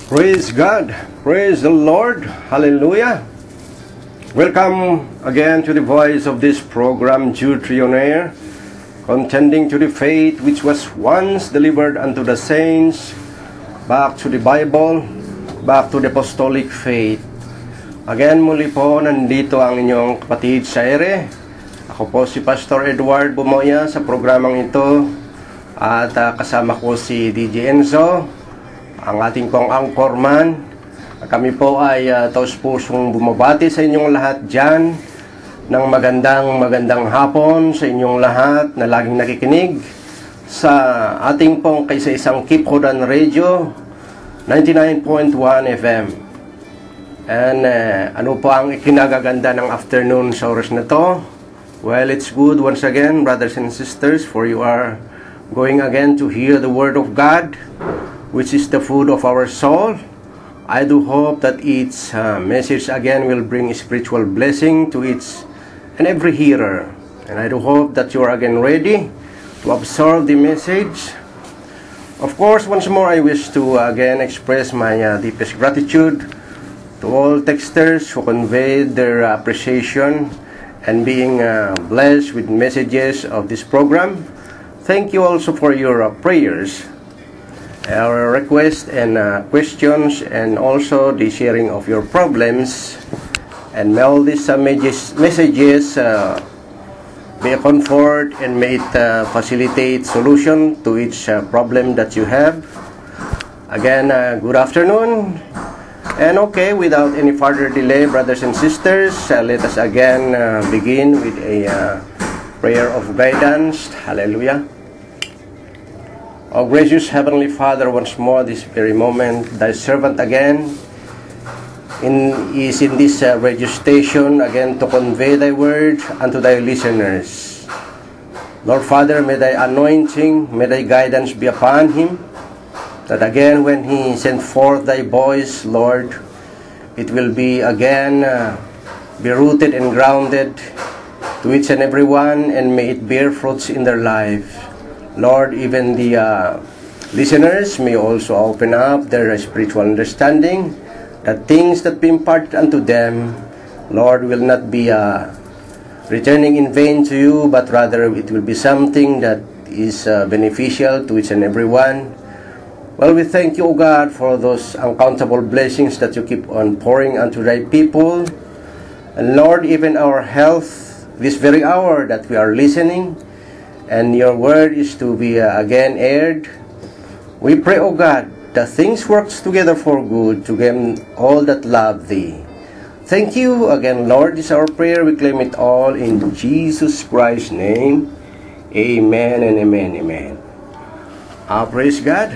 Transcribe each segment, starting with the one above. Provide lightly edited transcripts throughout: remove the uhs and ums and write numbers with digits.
Praise God. Praise the Lord. Hallelujah. Welcome again to the voice of this program, Jude on Air, contending to the faith which was once delivered unto the saints, back to the Bible, back to the apostolic faith. Again, muli po, nandito ang inyong kapatid sa ere. Ako po si Pastor Edward Bumoya sa programang ito. At kasama ko si DJ Enzo, ang ating pong anchorman. Kami po ay taus-pusong bumabati sa inyong lahat dyan ng magandang hapon sa inyong lahat na laging nakikinig sa ating pong kaisa-isang Kiphodan Radio 99.1 FM. And ano po ang ikinagaganda ng afternoon sa oras na to? Well, it's good once again, brothers and sisters, for you are going again to hear the Word of God, which is the food of our soul. I do hope that each message again will bring spiritual blessing to each and every hearer. And I do hope that you are again ready to absorb the message. Of course, once more, I wish to again express my deepest gratitude to all texters who conveyed their appreciation and being blessed with messages of this program. Thank you also for your prayers, our requests and questions, and also the sharing of your problems. And may all these messages be a comfort, and may it facilitate solution to each problem that you have. Again, good afternoon. And okay, without any further delay, brothers and sisters, let us again begin with a prayer of guidance. Hallelujah. O gracious Heavenly Father, once more this very moment, thy servant again is in this radio station again to convey thy word unto thy listeners. Lord Father, may thy anointing, may thy guidance be upon him, that again when he sent forth thy voice, Lord, it will be again be rooted and grounded to each and every one, and may it bear fruits in their life. Lord, even the listeners may also open up their spiritual understanding, that things that be imparted unto them, Lord, will not be returning in vain to you, but rather it will be something that is beneficial to each and every one. Well, we thank you, O God, for those uncountable blessings that you keep on pouring unto thy people. And Lord, even our health, this very hour that we are listening, and your word is to be again aired, we pray, O God, that things works together for good to them all that love thee. Thank you again, Lord. This is our prayer. We claim it all in Jesus Christ's name. Amen and amen, amen. Praise God.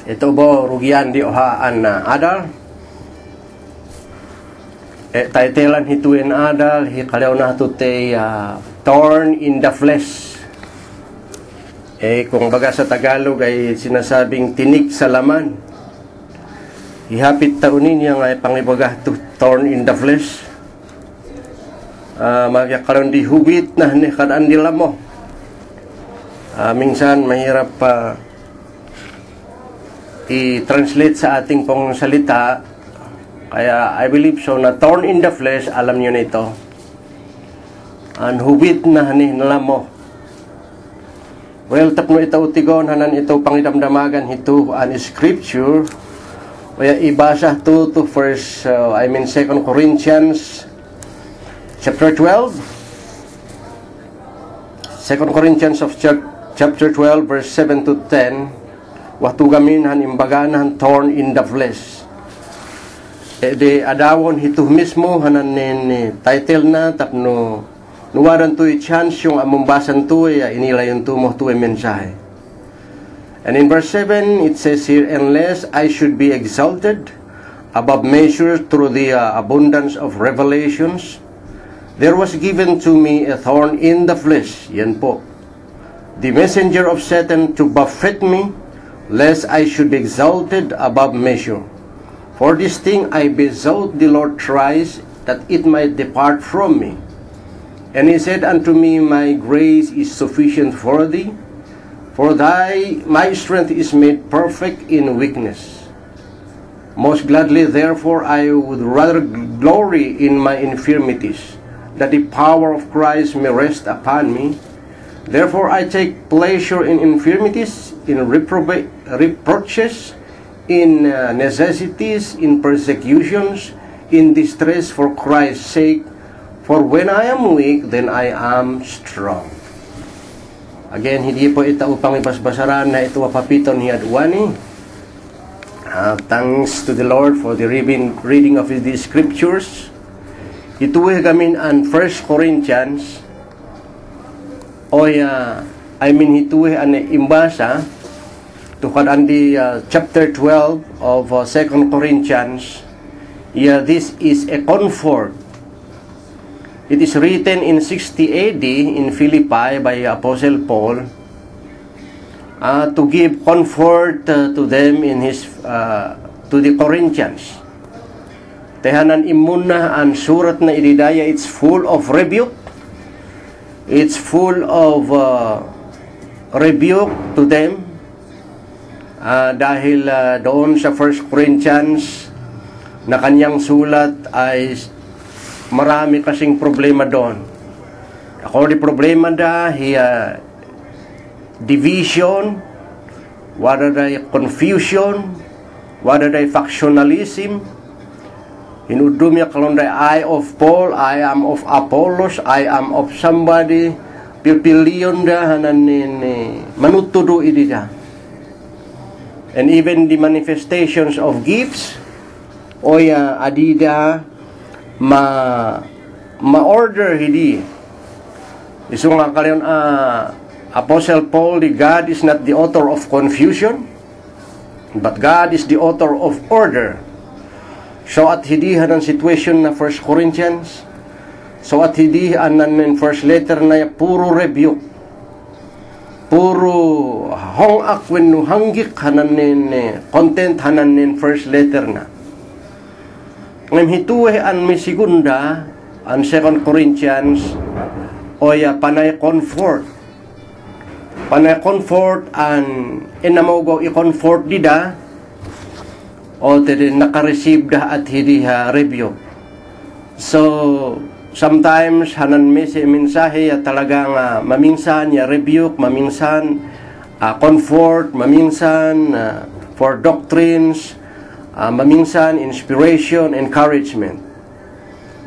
Ito bo rugian di ohaan na adal. Titelan hituin adal, hikalaw na hatutay thorn in the flesh. Kung baga sa Tagalog ay sinasabing tinik sa laman. Ihapit taunin niya nga pangibaga to thorn in the flesh. Magyakaroon di hubit na ni kadaan nila mo. Minsan mahirap i-translate sa ating pong salita. Kaya I believe so na thorn in the flesh, alam niyo na ito. An hubit na ni nalamo. Well, tapno ito utigon hanan ito pangidamdamagan hito an scripture. Kaya ibasa to first 2 Corinthians chapter 12. 2 Corinthians of chapter 12 verse 7 to 10. Watugamin han imbaganan thorn in the flesh. De adawon hito mismo hanan ni title na tapno nuwaran to chance yung amumbasan to inila yung tumo to mensahe. And in verse 7 it says here, unless I should be exalted above measure through the abundance of revelations, there was given to me a thorn in the flesh. Yan po, the messenger of Satan to buffet me, lest I should be exalted above measure. For this thing I besought the Lord thrice, that it might depart from me. And he said unto me, my grace is sufficient for thee, for my strength is made perfect in weakness. Most gladly, therefore, I would rather glory in my infirmities, that the power of Christ may rest upon me. Therefore, I take pleasure in infirmities, in reproaches, in necessities, in persecutions, in distress for Christ's sake. For when I am weak, then I am strong. Again, hindi po ito upang ipasbasaran na ito papiton ni Adwani. Thanks to the Lord for the reading of the scriptures. Ituwe gamin an 1 Corinthians. Ituwe an imbasa tukad an the chapter 12 of 2 Corinthians. This is a comfort. It is written in 60 AD in Philippi by Apostle Paul. To give comfort to them in his to the Corinthians. Tehanan imuna ang surat na ididaya, it's full of rebuke. It's full of rebuke to them. Dahil doon sa 1 Corinthians na kanyang sulat ay marami kasing problema doon. Ako di problema division, whether they confusion, whether they factionalism. Hinudumya kalonday, I of Paul, I am of Apollos, I am of somebody. Pipiliyon da hananin manutudo idida. And even the manifestations of gifts, adida ma-order hidi. Iso nga kaliyon Apostle Paul, God is not the author of confusion, but God is the author of order. So at hidihan ang situation na 1 Corinthians, so at hidihan ng first letter na puro rebuke, puro hongak when hanggik hananin content hananin first letter na. Ngam hituwe an mi segunda an 2 Corinthians panay comfort. Panay comfort and inamogo i-comfort dida o naka-receive da at hindi review. So sometimes hanan mensahe talagang maminsan rebuke, maminsan comfort, maminsan for doctrines, maminsan inspiration, encouragement.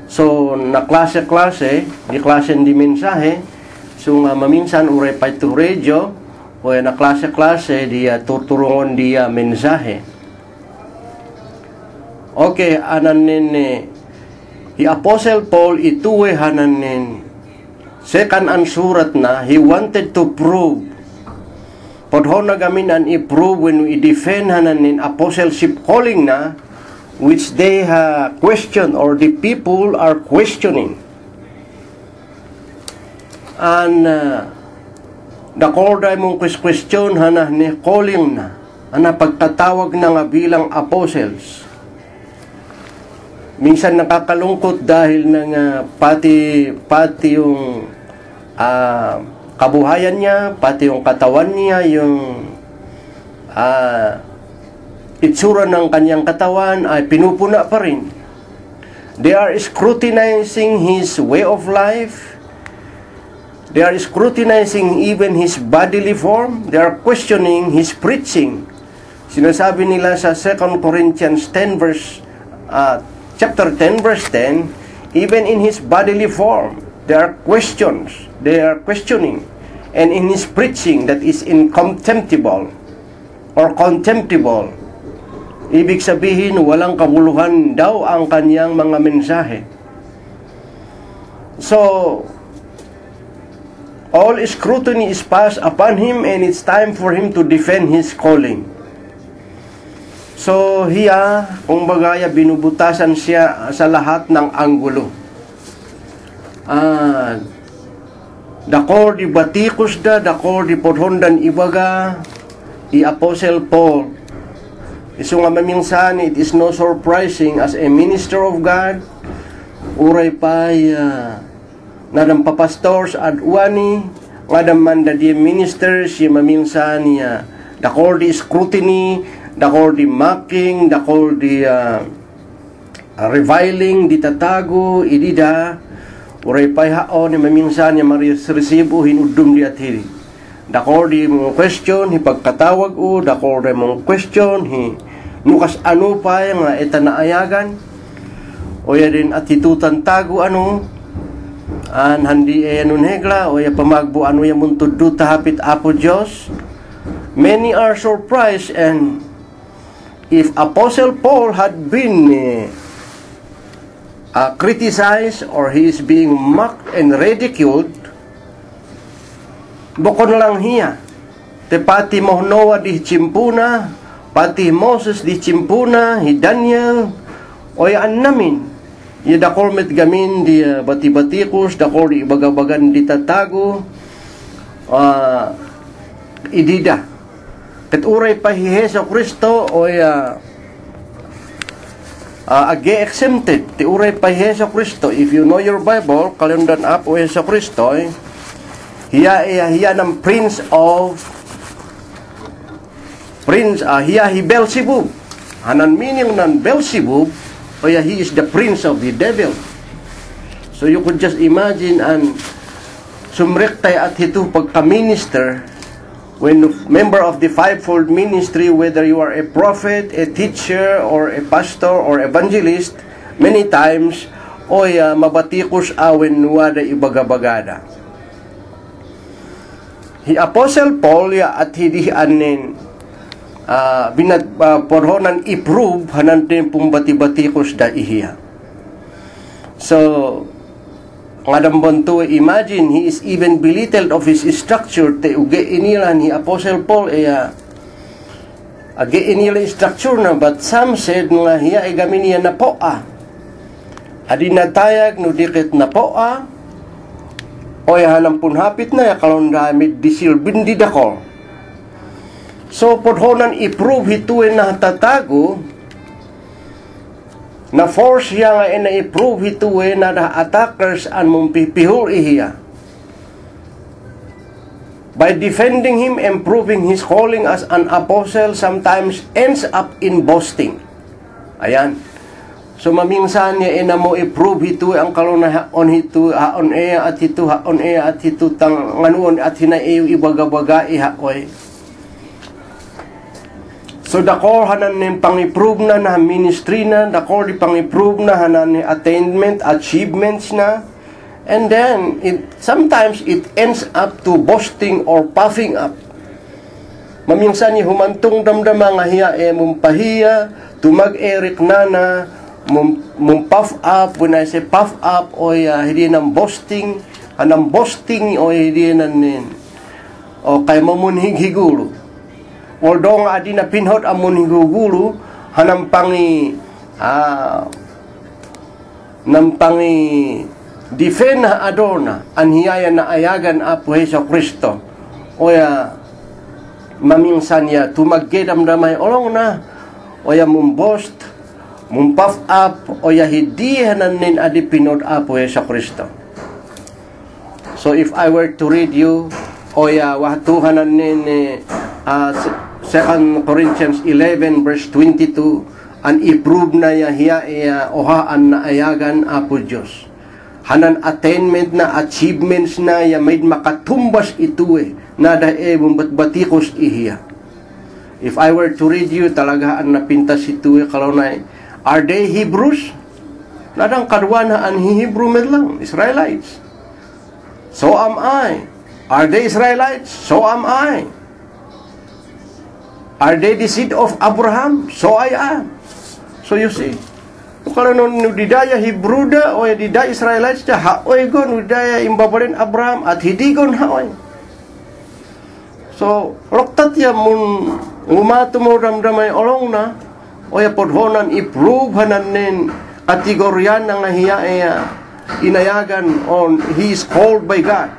So na klase-klase, di klase di mensahe. So maminsan uray pa ito radio o na klase-klase dia tuturungon dia mensahe. Okay, ananin the Apostle Paul ituwe hananin second ang surat na he wanted to prove podhon na gamin an i-prove when we defend hananin apostleship calling na which they question or the people are questioning. And nakorday mong question hana ni calling na ana pagtatawag na nga bilang apostles. Minsan nakakalungkot dahil pati yung kabuhayan niya, pati yung katawan niya, yung itsura ng kanyang katawan ay pinupuna pa rin. They are scrutinizing his way of life. They are scrutinizing even his bodily form. They are questioning his preaching. Sinasabi nila sa 2 Corinthians 10 chapter 10 verse 10, even in his bodily form, there are questions. They are questioning. And in his preaching that is incontemptible or contemptible. Ibig sabihin, walang kabuluhan daw ang kanyang mga mensahe. So, all scrutiny is passed upon him and it's time for him to defend his calling. So, kung bagaya, binubutasan siya sa lahat ng anggulo. Dakor di batikos dakor di podhondan ibaga, Apostle Paul. Iso nga maminsan, it is no surprising as a minister of God, uray pa'y nadang papastors at uwani, ngadam man da di ministers, maminsan dakor di scrutiny, dakor di mocking, dakor di reviling, di tatago, idida, uray payhaon ni maminsan niya maresebo hinudum di atiri. Dakor di mong question, hipagkatawag o, dakor di mong question, nukas ano pa nga itanaayagan, o ya din atitutan tago ano, an handi nun hegla, o ya pamagbo ano ya muntuddo tahapit apo Diyos. Many are surprised, and if Apostle Paul had been criticized or he is being mocked and ridiculed, bukon lang hiya. Te pati Noah di chimpuna, pati Moses di chimpuna, hi Daniel, o yaan namin. Ya dakor met gamin di bati-batikos, dakor di ibagabagan di tatago, idida. Ket uray pa hi Hesus Kristo o exempted. Ti uray pa hi Hesus Kristo. If you know your Bible, kalendan up o Hesus Kristo, hiya ng hiya hi Beelzebub. Hanan meaning ng Beelzebub, o he is the prince of the devil. So you could just imagine and sumrektay at hito pagka-minister, when member of the fivefold ministry, whether you are a prophet, a teacher, or a pastor, or evangelist, many times, mabatikos awen wada ibagabagada. Hi Apostle Paul at hindi anin porhonan i-prove hanan din pong bati-batikos da ihiya. So, ngadambon to, imagine, he is even belittled of his structure, te uge inilan hi Apostle Paul, age inilan structure na, but some said nga hiya ay gamin niya na poa. Adi natayag no dikit na poa, o hanang punhapit na, kalon damit disil bindi dako. So, podhonan i-prove hituin na tatago, na force siya nga na i-prove hituin na attackers an mumpipihul ihiya. By defending him and proving his calling as an apostle, sometimes ends up in boasting. Ayan. So, maminsan niya na mo i-prove hituin ang kaluna haon hitu, haon ea at hitu, haon ea at hitu, tang nganuon at hinaiw ibagabaga ihaoy. So, dakor hanan ni pang-improve na ministry na, dakor di pang-improve na hanan ni attainment, achievements na, and then, sometimes it ends up to boasting or puffing up. Mamingsan ni humantong damdama nga hiya mumpahiya, tumag-erik na, puff up. When I say puff up, o hindi ng boasting, hanang boasting, o hindi nanin, o kay mamunhig higulo. Although nga adi na pinhot amon higugulo, hanang defend na adorna, anhiyaya na ayagan apo Hesus Kristo. O mamingsan ya, tumaggedam damay olong na, o mumbost, mumpaf up, o hidihanan nin adi pinhot apo Hesus Kristo. So if I were to read you, o wahtuhanan nin 2 Corinthians 11 verse 22, an i-prove na hiya ohaan na ayagan apo Diyos. Hanan attainment na, achievements na may makatumbas ito na bumbatbatikos ihiya. If I were to read you, talaga ang napintas ito kalunay. Are they Hebrews? Nadang kadwa na ang Hebrew medlang, Israelites. So am I. Are they Israelites? So am I. Are they the seed of Abraham? So I am. So you see, kalau didaya Hebruda o didaya Israelites da haoy gon didaya imbabalin Abraham at hidigon haoy. So loktat ya mun umato mo ramdamay olong na o ya podhonan i-prove hanan nin kategoryan nga hiya inayagan on he is called by God.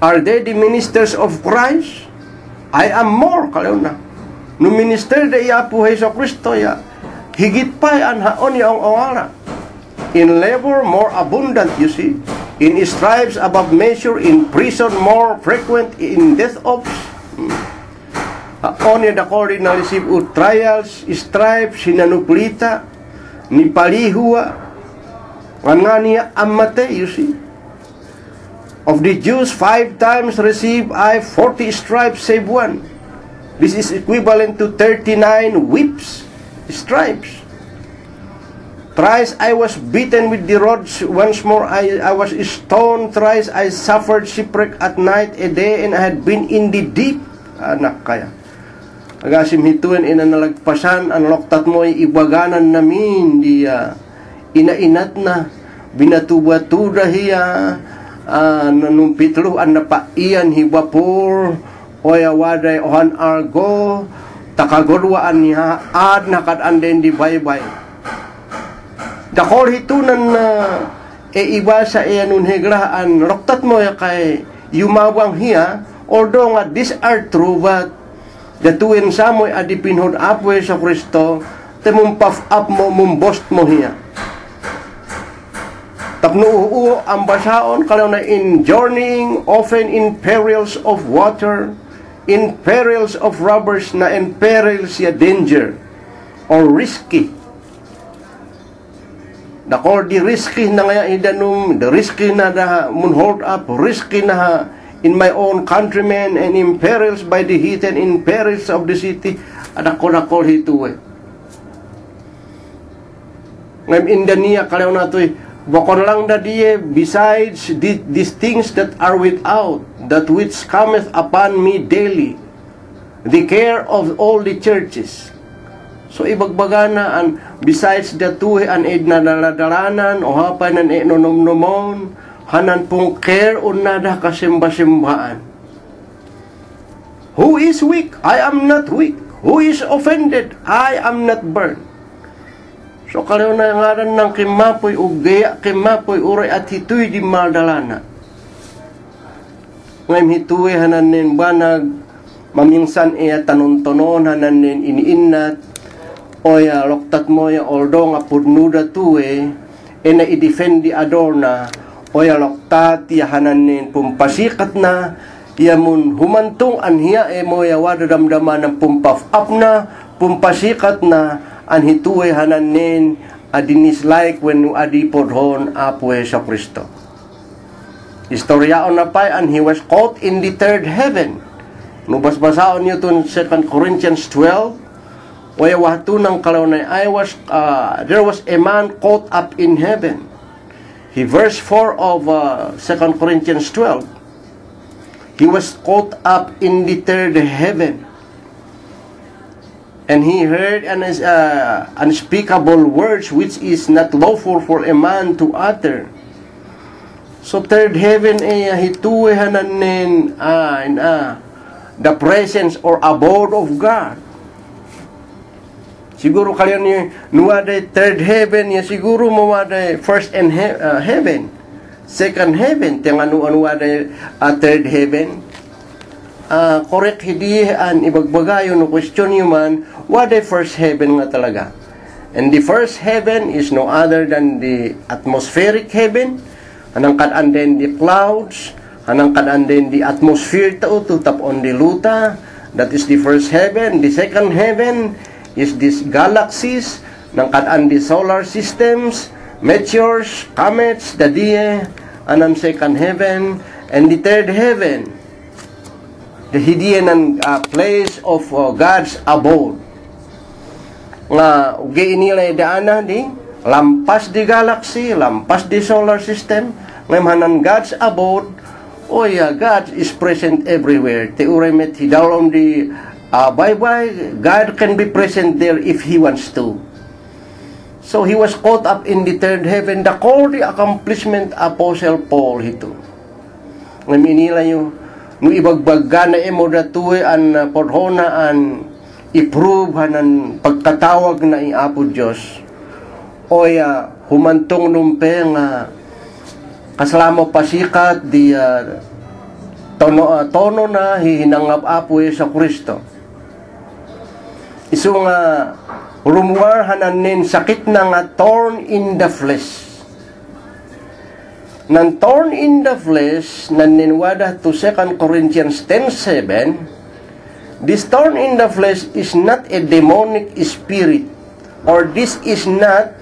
Are they the ministers of Christ? I am more, kalaw na. No minister da iya po Hesus Kristo ya, higit pa ang haon yung awara. In labor, more abundant, you see. In stripes, above measure. In prison, more frequent. In death of Only the according na receive trials, stripes, sinanuplita, ni palihua, nga niya amate, you see. Of the Jews, 5 times receive I 40 stripes save one. This is equivalent to 39 whips, stripes. Thrice I was beaten with the rods, once more I was stoned, thrice I suffered shipwreck at night, a day, and I had been in the deep. Anak kaya. Agasim hituin inanalagpasan, ang loktat mo'y ibaganan namin, di inainat na, binatubatuda hiya, nanumpitlo, ang napaian hiwapur, oya waday ohan argo, takagorwaan niya, ad nakadaan din di baybay. Dakol hitunan na iba sa iyanun hegraan, roktat mo ya kay yumawang hiya, although nga these are true, but the tuwin sa mo'y adipinhod apwe sa Kristo, temong puff up mo, mumbost mo hiya. Tapno uuo ang basaon, kalau na in journeying, often in perils of water, in perils of robbers, na in perils ya danger, or risky. Dakor di risky na nga idanum, the risky na da mun hold up, risky na in my own countrymen, and in perils by the heat, and in perils of the city, adakor hituwe. Ngam indaniya kalaw natoy, bakon lang da diye, besides these things that are without, that which cometh upon me daily, the care of all the churches. So ibagbaga na an besides the two an na daladalanan o hapan an nonomnomon hanan pong care on nada kasimba-simbaan. Who is weak? I am not weak. Who is offended? I am not burned. So kalaw na ngaran ng kimapoy ugaya, kimapoy uray at hituy di maldalana. Ngayon hituy hananin banag mamingsan iya tanun-tonon hananin iniinat oya loktat mo ya although nga pudnuda tuwe na i-defend di adorna oya loktat ya hananin pumpasikat na yamun humantong anhiya mo ya wadadamdaman ng pumpaf up na pumpasikat na anhituwe hananin adinis like when adipodhon apwe sa Kristo. Istoryaon na pa and he was caught in the third heaven. Nubas-basaon niyo itong 2 Corinthians 12. Waya wahto ng kalaunay, there was a man caught up in heaven. Verse 4 of 2 Corinthians 12. He was caught up in the third heaven. And he heard unspeakable words which is not lawful for a man to utter. So third heaven hituwe hananin the presence or abode of God. Siguro kalian ni nuwaday third heaven ya siguro mawaday first and heaven, second heaven tenga nuwaday third heaven. Correct hindi an ibagbagayo no question man waday first heaven nga talaga. And the first heaven is no other than the atmospheric heaven, anang kadaan din the clouds, anang kadaan din the atmosphere to tap on the luta. That is the first heaven. The second heaven is these galaxies, ng kadaan di solar systems, meteors, comets, the die, anang second heaven, and the third heaven, the hidiyan place of God's abode. Nga, ugi nila daana di, lampas di galaxy, lampas di solar system, ngayon God's abode, God is present everywhere. Teure met hidalom di bye-bye, God can be present there if He wants to. So he was caught up in the third heaven. The call, the accomplishment, Apostle Paul hito. Ngayon nila yung nung ibagbaga na emo datuwe an podhona an i-prove hanan pagkatawag na iapo Diyos. Oya humantong numpe nga kaslamo pasikat di tono na hihinangap apo sa Kristo. Isu nga rumwar hananin sakit na nga thorn in the flesh. Nan thorn in the flesh naninwada to 2 Corinthians 10:7 this thorn in the flesh is not a demonic spirit, or this is not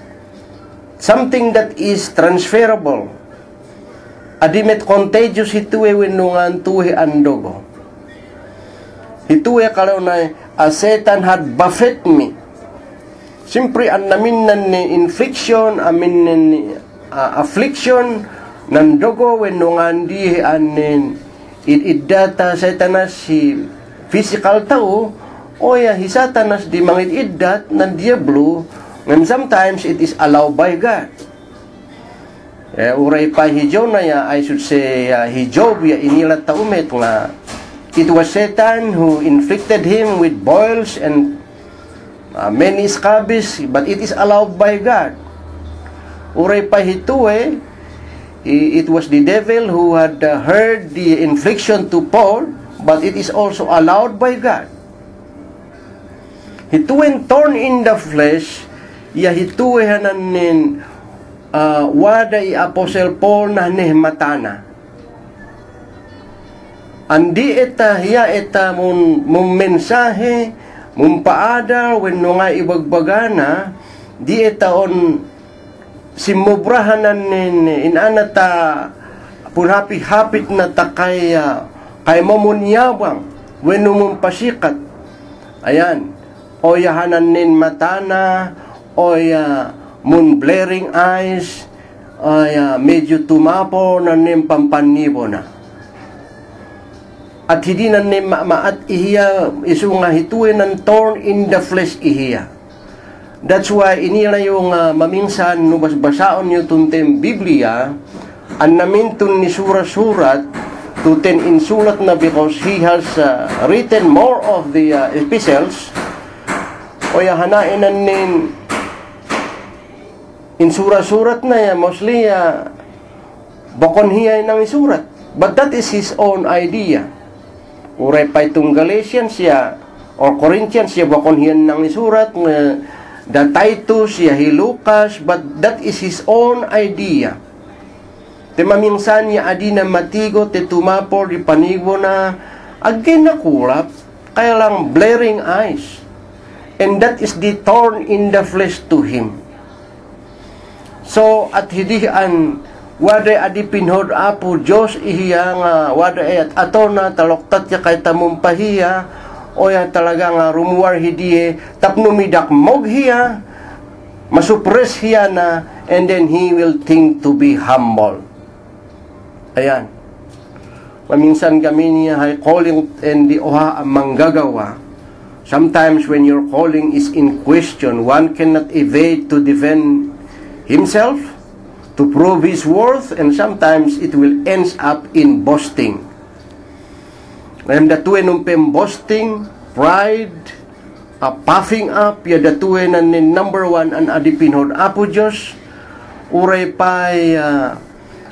something that is transferable. Adimet contagious hituwe wenungan tuhe andogo. Hituwe kalau na Satan had buffet me. Siyempre, ang namin ni infliction, amin ni affliction, nandogo wenungan di anin idata Satanas si physical tao, o ya hisatanas di mangit idat ng diablo, and sometimes it is allowed by God. Uray pa hijaw na ya, I should say, hijaw ya inila taumet nga, it was Satan who inflicted him with boils and many scabies, but it is allowed by God. Uray pa hituwe, it was the devil who had heard the infliction to Paul, but it is also allowed by God. Hituwen torn in the flesh, ya hituwe hananin wada i Apostle Paul na nehmatana. Andi eta hiya eta mun mensahe, mun paadal wenno nga ibagbagana, di eta on simubrahanan inanata punhapi-hapit na takay kay mamunyabang wenno mun pasikat. Ayan, oyahanan nin matana, oya mun blaring eyes, oya medyo tumapo na nin pampanibo na. At hindi na nin maat ihiya isu nga hituin ng thorn in the flesh ihiya. That's why inila yung maminsan nubas-basaon nyo tuntem Biblia, an namintun ni surat-surat tuten insulat na because he has written more of the epistles, o hanain nin insurat-surat na ya, mostly bakon hiyay ng isurat. But that is his own idea. Uray pa itong Galatians siya, or Corinthians siya, bakon hiyan ng isurat, the Titus, siya Lucas, but that is his own idea. Te maminsan niya adi na matigo, te tumapor, di panigo na, again na kulap, kaya lang blaring eyes. And that is the thorn in the flesh to him. So, at hidihan, waday adi pinhod apo Diyos ihiya nga, waday at ato na taloktat ya kay tamumpahiya, o ya talaga nga rumuwar hidiye, tapnumidak mog hiya, masupres hiya na, and then he will think to be humble. Ayan. Maminsan kami niya ay calling and di oha ang manggagawa. Sometimes when your calling is in question, one cannot evade to defend himself, to prove his worth, and sometimes it will end up in boasting. Ngayon datuwe nung boasting, pride, puffing up, ya datuwe na ni number one an adipinhod apo Diyos, uray pa'y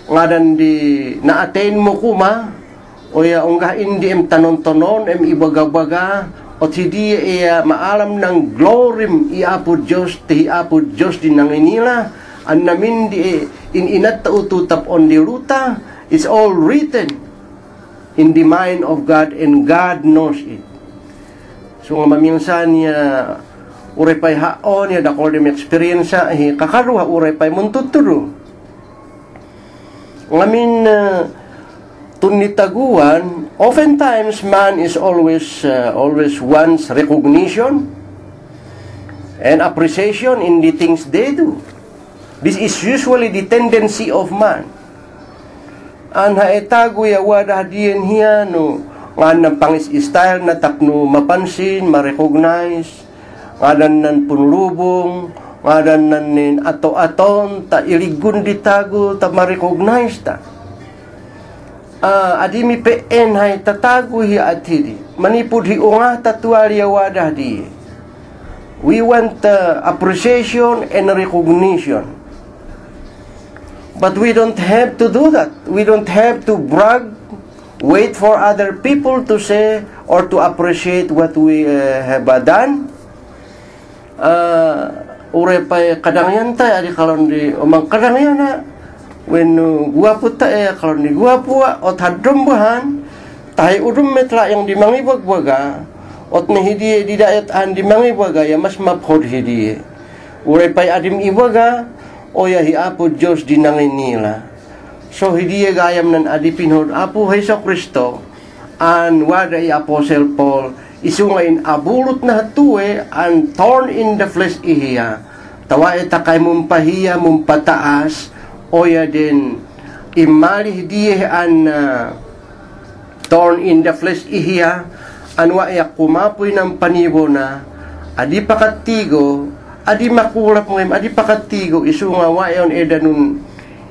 ngadan di na-attain mo kuma, o ya unga hindi em tanon-tonon, em ibagabaga, o hindi maalam ng glory iapo Diyos, ti apo Diyos din nang inila, an namin di inat taututap on di ruta, it's all written in the mind of God, and God knows it. So nga maminsan niya uray pa'y haon niya dakol dem experience kakaruha uray pa'y muntuturo. Ngamin tunitaguan, oftentimes man is always wants recognition and appreciation in the things they do. This is usually the tendency of man. An haetago ya wada diyan hiya no nga ng pangis-style na tapno mapansin, ma-recognize, nga nan punlubong, nga nan nin ato-aton, ta iligun ditago, ta ma-recognize ta. Adimi peen hay tatago hi atidi. Manipud hi unga tatuali ya wada di. We want appreciation and recognition. But we don't have to do that. We don't have to brag, wait for other people to say or to appreciate what we have done. Ure pa kadangyan tayo, adi kalon di omang kadangyan na, when guwapo tayo, kalon di guwapo, o tadrumbuhan, tayo udum metla yang di mangibagbaga, ot na hidiye di dayat andi mangiwaga ya mas maphod hidiye. Uray pa'y adim iwaga o ya hiapo Diyos di nila. So hidiye gayam nan adipinhod Apo Heso Kristo an wada i Apostle Paul isungain abulot na hatuwe an thorn in the flesh ihiya. Tawa takay mumpahiya mumpataas o ya din imali hidiye an thorn in the flesh ihiya anwa ya kumapoy ng panibo na adi pakatigo adi makulap ngayon adi pakatigo isunga wayon edanun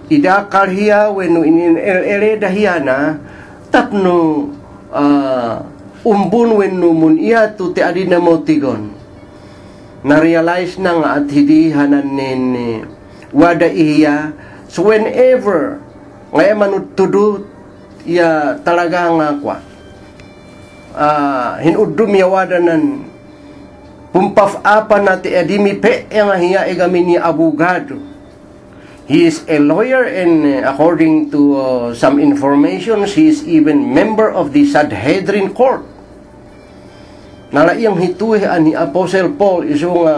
idakal hiya wenno inin eleda hiya na tapno umbun wenno mun iya tu ti adi na motigon na realize na nga at hidihanan nin wada ihiya. So whenever ngayon manutudo ya talaga nga kwa hinudum yawadanan pumpaf apa na ti adimi pe nga hiya igamin ni abogado. He is a lawyer and according to some information he is even member of the Sanhedrin court. Nalaiyang hituhan ni Apostle Paul isong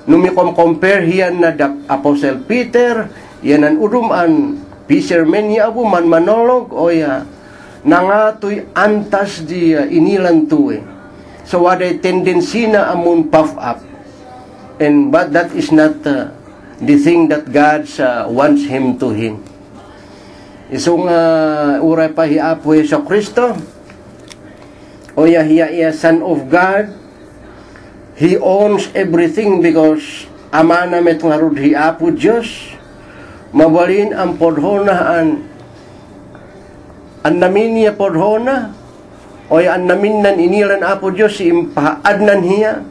numikom-compare hiyan na Apostle Peter yan ang uduman fisherman niya abu man manolog o ya nangatoy antas di inilan tuwe. So waday tendency na amun puff up. But that is not the thing that God wants him to him. Isong uray pa hiapo Heso Kristo o ya hiya Son of God. He owns everything because amana met ngarud hiapo Diyos. Mabalin ang podhona an namin niya podhona o an namin nan inilan apo Diyos si impaadnan hiya.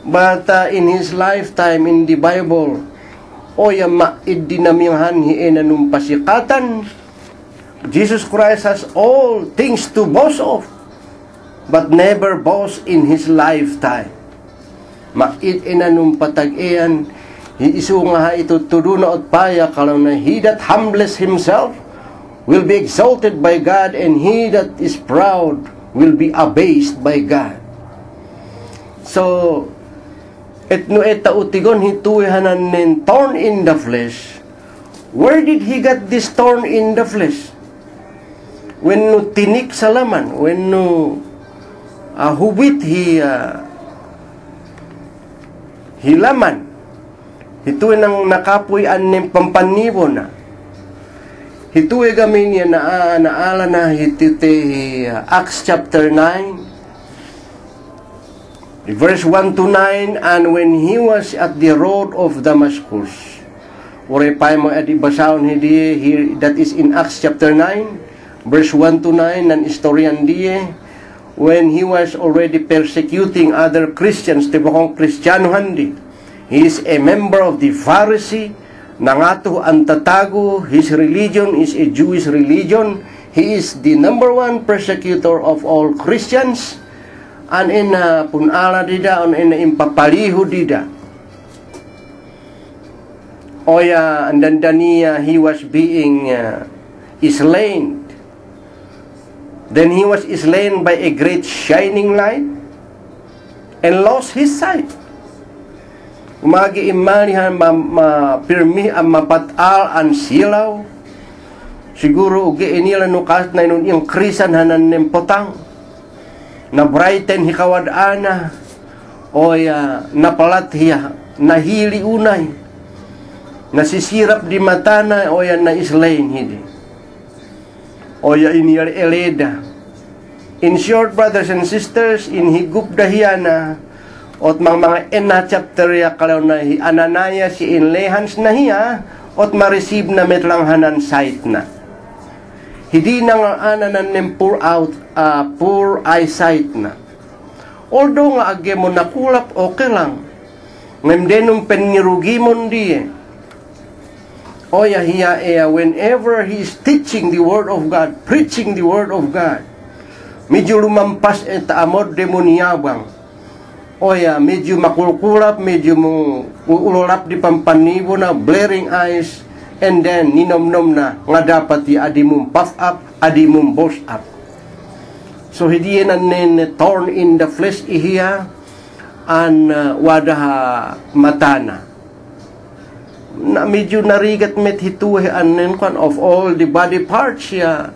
But in his lifetime in the Bible o ya maid dinamihan hiya nanong pasikatan. Jesus Christ has all things to boast of but never boast in his lifetime. Maid inanong patag-iyan isu nga ito tuduna at paya kalau na he that humbles himself will be exalted by God and he that is proud will be abased by God. So etno eta utigon hituhanan nin thorn in the flesh. Where did he get this thorn in the flesh? When no tinik sa laman, when no hubit hilaman. Ito nang nakapoy anim pampanibo na. Ito gamin niya naala na hitite Acts chapter 9 verse 1 to 9. And when he was at the road of Damascus, ore pa mo adi basahon hidi here, that is in Acts chapter 9 verse 1 to 9 nan istoryan diye when he was already persecuting other Christians tibokong Kristiyano handi. He is a member of the Pharisee. Nangato ang tatago. His religion is a Jewish religion. He is the number one persecutor of all Christians. And in punala dida, in impapaliho dida. Oya, and then he was being slain. Then he was slain by a great shining light and lost his sight. Umagi imanihan mapirmi ang mapatal ang silaw. Siguro ugi inila nukas na inun yung krisan hanan ng potang. Na brighten hikawad ana. O napalat hiya. Nahili unay. Nasisirap di matana o na islain hidi. O iniyar eleda. In short, brothers and sisters, in higup dahiyana ot mga ena chapter ya kalau na ananaya si inlehans na hiya ot ma-receive na metlang hanan sight na. Hindi na nga ananan ng poor eyesight na. Although nga age mo nakulap, okay lang. Ngem denong penirugimon diye. O hiya whenever he is teaching the word of God, preaching the word of God, medyo lumampas amod demonyabang. Medyo makulkulap, medyo ululap di pampanibo na, blaring eyes, and then ninom-nom na nga dapat adi mong puff up, adi mong boast up. So hindi nin torn in the flesh ihiya an wadaha matana. Na medyo narigat met hituhe anin kan of all the body parts ya.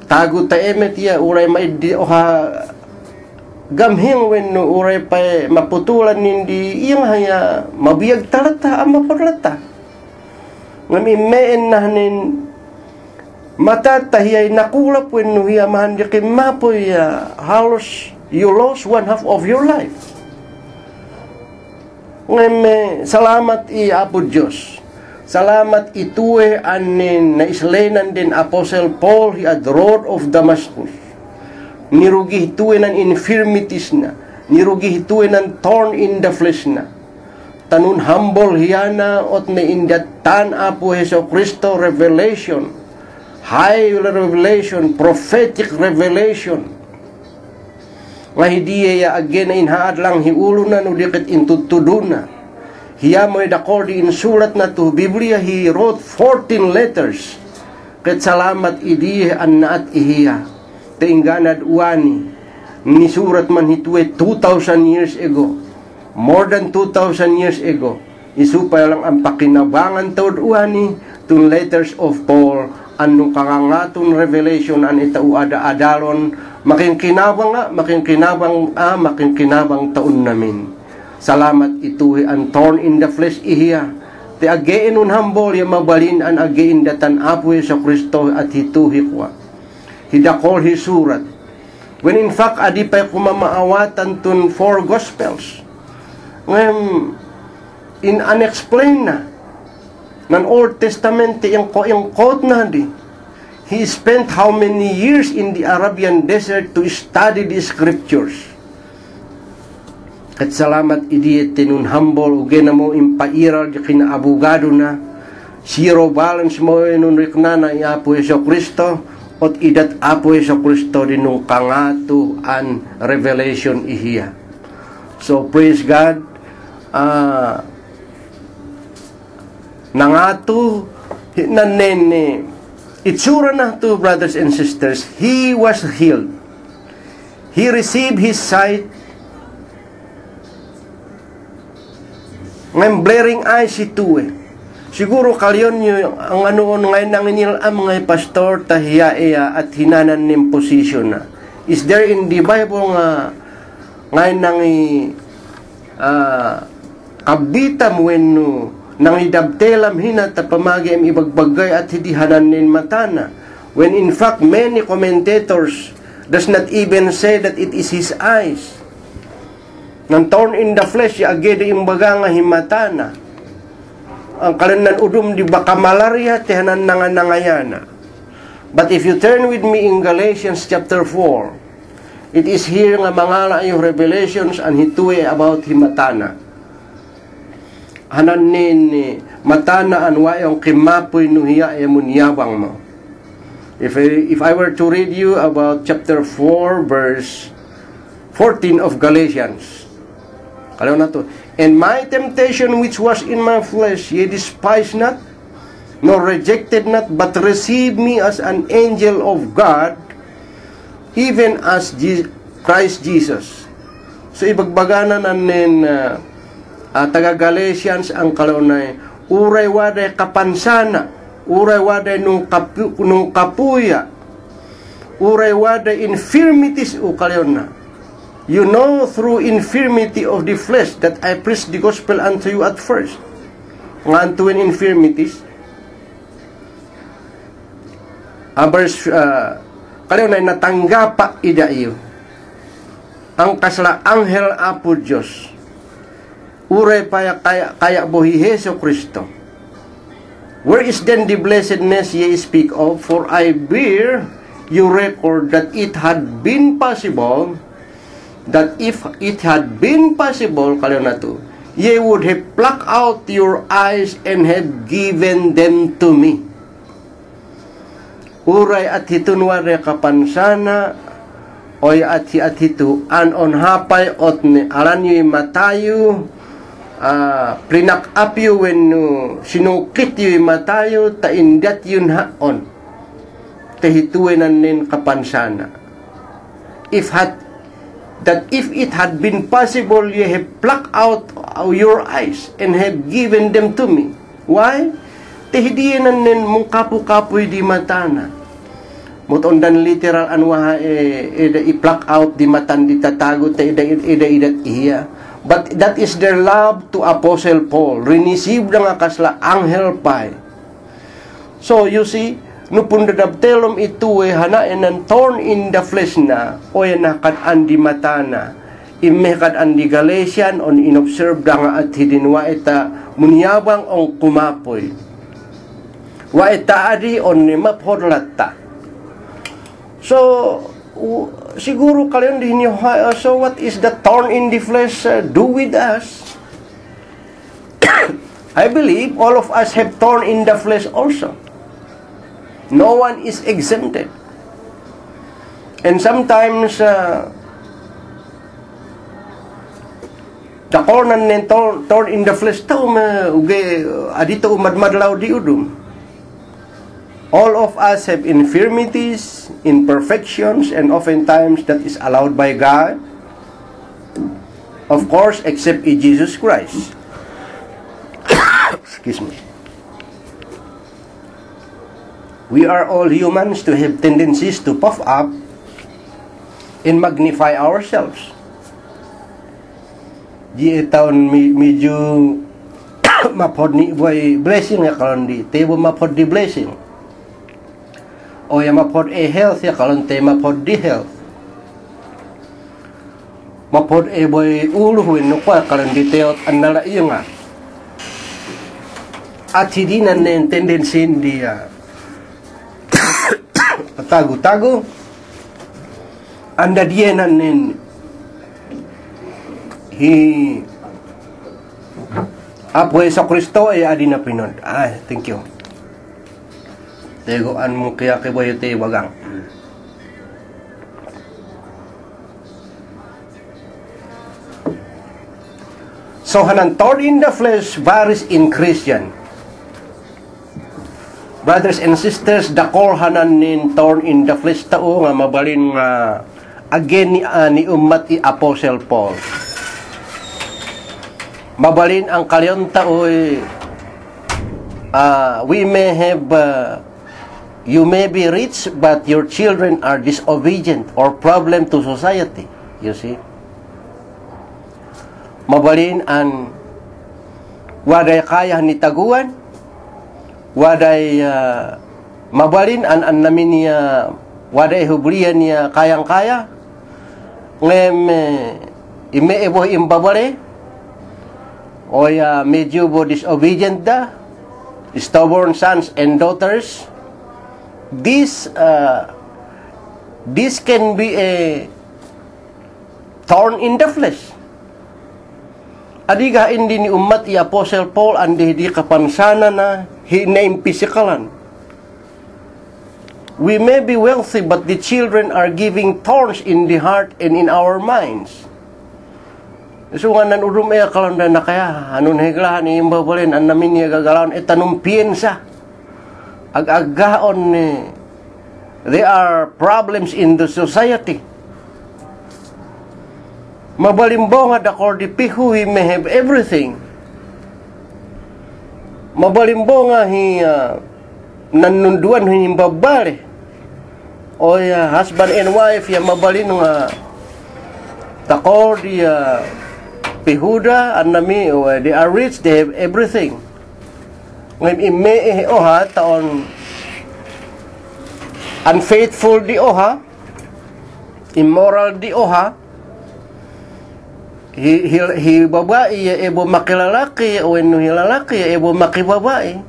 Tago ta emet ya uray maidi oha gamhing when uray pa maputulan nindi iyang haya mabiyag talata ang maparlata. Ngami meen nahanin matatahiyay nakulap when hiya mahandikin mapoy halos you lost one half of your life. Ngami salamat i Apo Diyos. Salamat ituwe anin na islainan din Apostle Paul hi at road of Damascus. Nirugi hituwe ng infirmities na. Nirugi hituwe ng thorn in the flesh na. Tanun humble hiyana ot na indatan Apo Heso Kristo revelation. High revelation, prophetic revelation. Nga hidiya again na inhaad lang hiulo na no dikit intutuduna. Hiya mo'y dakor di insulat na to Biblia, he wrote 14 letters. Ket salamat idiye an naat ihiya. Teingganad uani. Nisurat man hituwe 2,000 years ago. More than 2,000 years ago. Isupay lang ang pakinabangan tawad uani tun letters of Paul. Anong kangangatong revelation an itau ada-adalon. Makinkinabang taon namin. Salamat ituhi an torn in the flesh ihiya. Te again un humble ya mabalin an again datan Apo sa Kristo at hituhi kwa. Hidakol hisurat. When in fact adi pa kumamaawatan tun 4 Gospels. Ngayon in unexplained na ng Old Testament yung quote na di. He spent how many years in the Arabian desert to study the scriptures. At salamat idi tinun humble uge na mo impairal di kinaabugado na zero balance mo nun riknana i Apo Heso Kristo ot idat Apo Heso Kristo dinung kangato an revelation ihiya. So praise God. Nangato nanene itsura na to, brothers and sisters, he was healed. He received his sight. Ngayon blaring eyes ito eh. Siguro kalyon nyo ang anoon ngayon nanginil ang mga pastor tahiya at hinanan nim position na. Is there in the Bible nga ngayon nangi kabita mo when nang idabtelam hinat at pamagi ang ibagbagay at hidihanan nin matana. When in fact many commentators does not even say that it is his eyes. Nang torn in the flesh, agede imbaga nga himatana. Ang kalanan udum di baka malaria, tihanan na nga nangayana. But if you turn with me in Galatians chapter 4, it is here nga mangala yung revelations and hituwe about himatana. Hanan nin matana anwa yung kimapoy nuhiya emunyabang mo. If I were to read you about chapter 4 verse 14 of Galatians. Kalaw na to. And my temptation which was in my flesh ye despised not, nor rejected not, but received me as an angel of God, even as Christ Jesus. So ibagbaganan nin taga Galatians ang kalunay uray waday kapansana, uray waday nung kapuya, uray waday infirmities o kalyon na. You know through infirmity of the flesh that I preached the gospel unto you at first. Nga unto infirmities. Verse kalyon na natanggapa ida iyo ang kasla anghel Apo Diyos. Uray kaya bohi Heso Kristo. Where is then the blessedness ye speak of? For I bear you record that it had been possible, that if it had been possible, kalaw na to, ye would have plucked out your eyes and have given them to me. Uray at hitunwari kapansana, oy at hitu, anon hapay ot ni aran yo'y matayo, prinak-up yu when sinukit yu matayo ta indat yun haon tahituenan nin kapansana. if it had been possible, you have plucked out your eyes and have given them to me. Why? Tehdiyanan nin mong kapu-kapoy di matana. Mutondan literal anwaha i-pluck out di matan di tatago ta ida-idat iya. But that is their love to Apostle Paul. Renisib na nga kasla anghel pay. So you see, no pundadabtelom ito hanain ng thorn in the flesh na o yan nakatan di matana. Imekad an di Galatian on inobserve da nga at hidinwa ita munyabang ang kumapoy. Wa ita adi on ni maphodlata. So, siguro kalian din niyo, so what is the thorn in the flesh do with us? I believe all of us have thorn in the flesh also. No one is exempted. And sometimes, the corner ng thorn in the flesh, adito umadmadlaw di udum. All of us have infirmities, imperfections, and oftentimes that is allowed by God. Of course, except in Jesus Christ. Excuse me. We are all humans to have tendencies to puff up and magnify ourselves. Di taon medyo mapod ni boy blessing ya kalon di tebo mapod di blessing. O ya mapod health ya kalon te mapod di health. Mapod boy uluhin no kwa kalon di teot anala iya nga. At hindi na tendency dia tago-tago anda dia nanin apoy sa Kristo ay adi na pinod. Thank you. Tegoan mo kaya kiboy te wagang. So hanan thorn in the flesh varies in Christian. Brothers and sisters, dakor hanan nin thorn in the flesh tao nga mabalin nga again ni umat i Apostle Paul. Mabalin ang kalyon tao we may have you may be rich but your children are disobedient or problem to society. You see? Mabalin ang waday kaya ni taguan, waday mabalin an namin niya waday hublian niya kayang-kaya ngem imeebo imbabare o medyo bo disobedient da stubborn sons and daughters. This can be a thorn in the flesh. Adiga hindi ni umat i Apostle Paul andi di kapansana na hinaim pisikalan. We may be wealthy but the children are giving thorns in the heart and in our minds. So nga nanudum kalanda na kaya anun heglahan ni imbabalin an namin niya gagalaon tanong piensa. Ag-agaon there are problems in the society. Mabalimbo nga dakor di pihu we may have everything. Mabalimbo nga nanunduan himbabale. O husband and wife mabalin nga dakor di pihuda anami they are rich, they have everything. Ngayon ime oha taon unfaithful di oha, immoral di oha. Hi babae ebo makilalaki o eno hilalaki ebo makibabae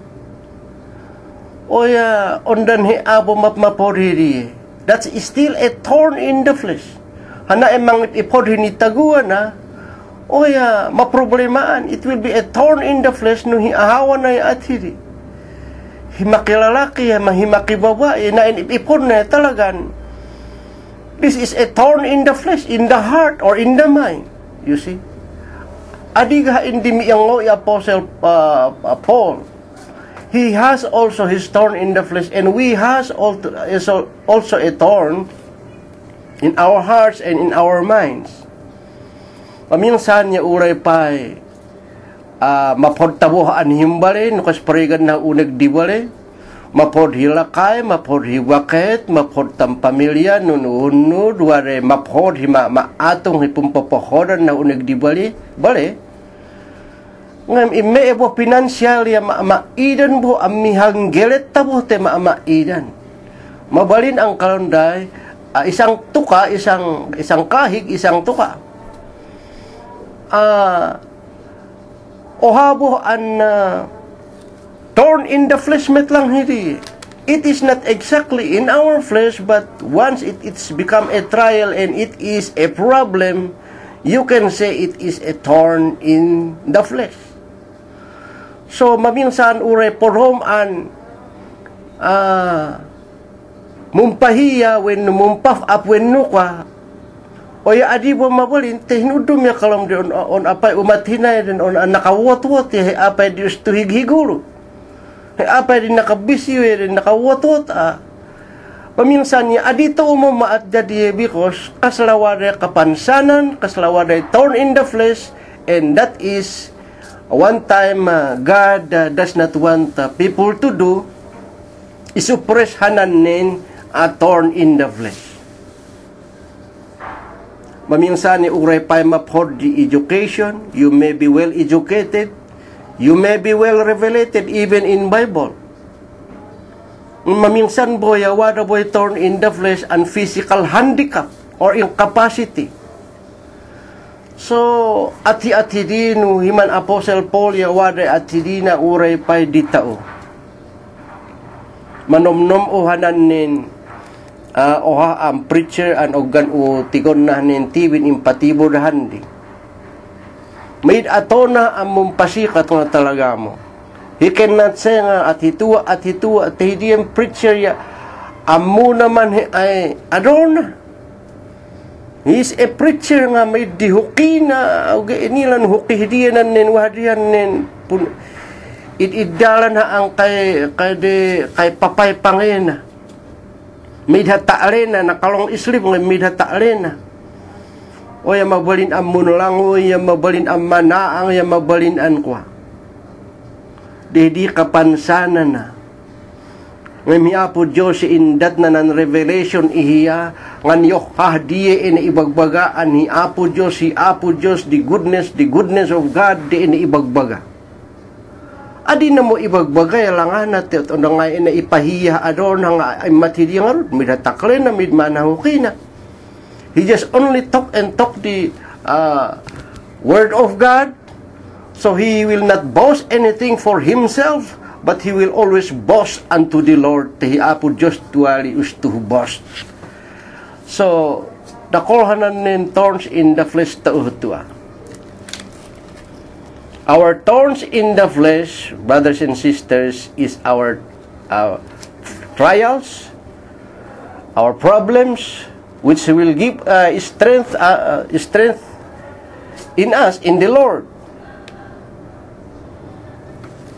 o ondan hi abo mapmapodiri. That's still a thorn in the flesh. Hana emang ipodhi ni taguan na o maproblemaan. It will be a thorn in the flesh no hi ahawan na atiri hi makilalaki hi makibabae na ipod na talagan. This is a thorn in the flesh, in the heart or in the mind. You see? Adiga hindi miyang Apostle Paul. He has also his thorn in the flesh and we has also a thorn in our hearts and in our minds. Paminsan niya uray pa'y mapodtabuhaan himbali, nukas parigan na unag dibali, mapod hilakay, mapod hiwaket, mapod tampamilya, nunuunod, wari mapod maatong hipumpapahodan na unag dibali, bali. Ngam ime po pinansyal ya maidan po amihang gelet tabo te maidan. Mabalin ang kalonday, isang tuka, isang kahig, isang tuka. Ohabo an thorn in the flesh met lang hindi. It is not exactly in our flesh, but once it's become a trial and it is a problem, you can say it is a thorn in the flesh. So maminsan ure porhom an mumpahiya when mumpaf up when nukwa o ya adi bo mabalin tehnudum ya kalam di on apay umathinay din on nakawot-wot ya apay di usto highigulo apay di nakabisyo din nakawot-wot paminsan niya adito umamaat jadi because kaslawada kapansanan kaslawada thorn in the flesh, and that is one time God does not want people to do isupres hananin a thorn in the flesh. Maminsan ni uray pa'y maphod the education, you may be well educated, you may be well revelated even in Bible. Maminsan boy, wada boy thorn in the flesh and physical handicap or incapacity. So, ati-ati din, himan Apostle Paul, yawade ati din na uray pa'y ditao. Manomnom uhanan nin, oha ang preacher an ogan o tigon na nin tiwin impatibo na handi. Maid ato na ang mumpasikat nga talaga mo. He cannot say nga at hitua, at hindi ang preacher ya, amu naman ay adorna. He is a preacher nga may dihuki na nilan hukihidiyanan nin wahadiyan nin itidalan na ang kay papay pangina may hataarena nakalong islip ng may hataarena o ya mabalin ang munulango ya mabalin ang manaang ya mabalin an kwa di kapansanan na ngayon po Diyos indat na ng revelation ihiya nganyo hahdiye ibagbagaan ni Apo Diyos the goodness of God di ibagbaga adi na mo ibagbagay langan natin o na nga ipahiya ador na nga ay matidi nga ron midatakle na midmanahuki na he just only talk the word of God, so he will not boast anything for himself, but he will always boast unto the Lord. Tehi apo Diyos tuwali usto boast. So, dakolhanan nin thorns in the flesh tautua. Our thorns in the flesh, brothers and sisters, is our trials, our problems, which will give strength in us, in the Lord.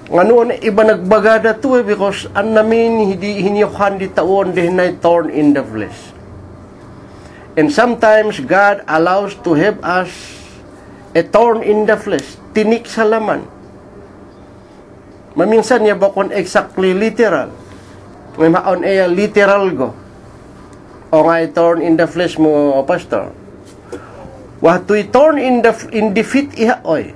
Ngano iba nagbagada to because an namin hiniyukan di taon din na thorn in the flesh. And sometimes God allows to have us a thorn in the flesh, tinik sa laman. Maminsan niya ba kung exactly literal? May maon ay literal go. O nga thorn in the flesh mo, pastor. Wato'y thorn in the feet iha oy.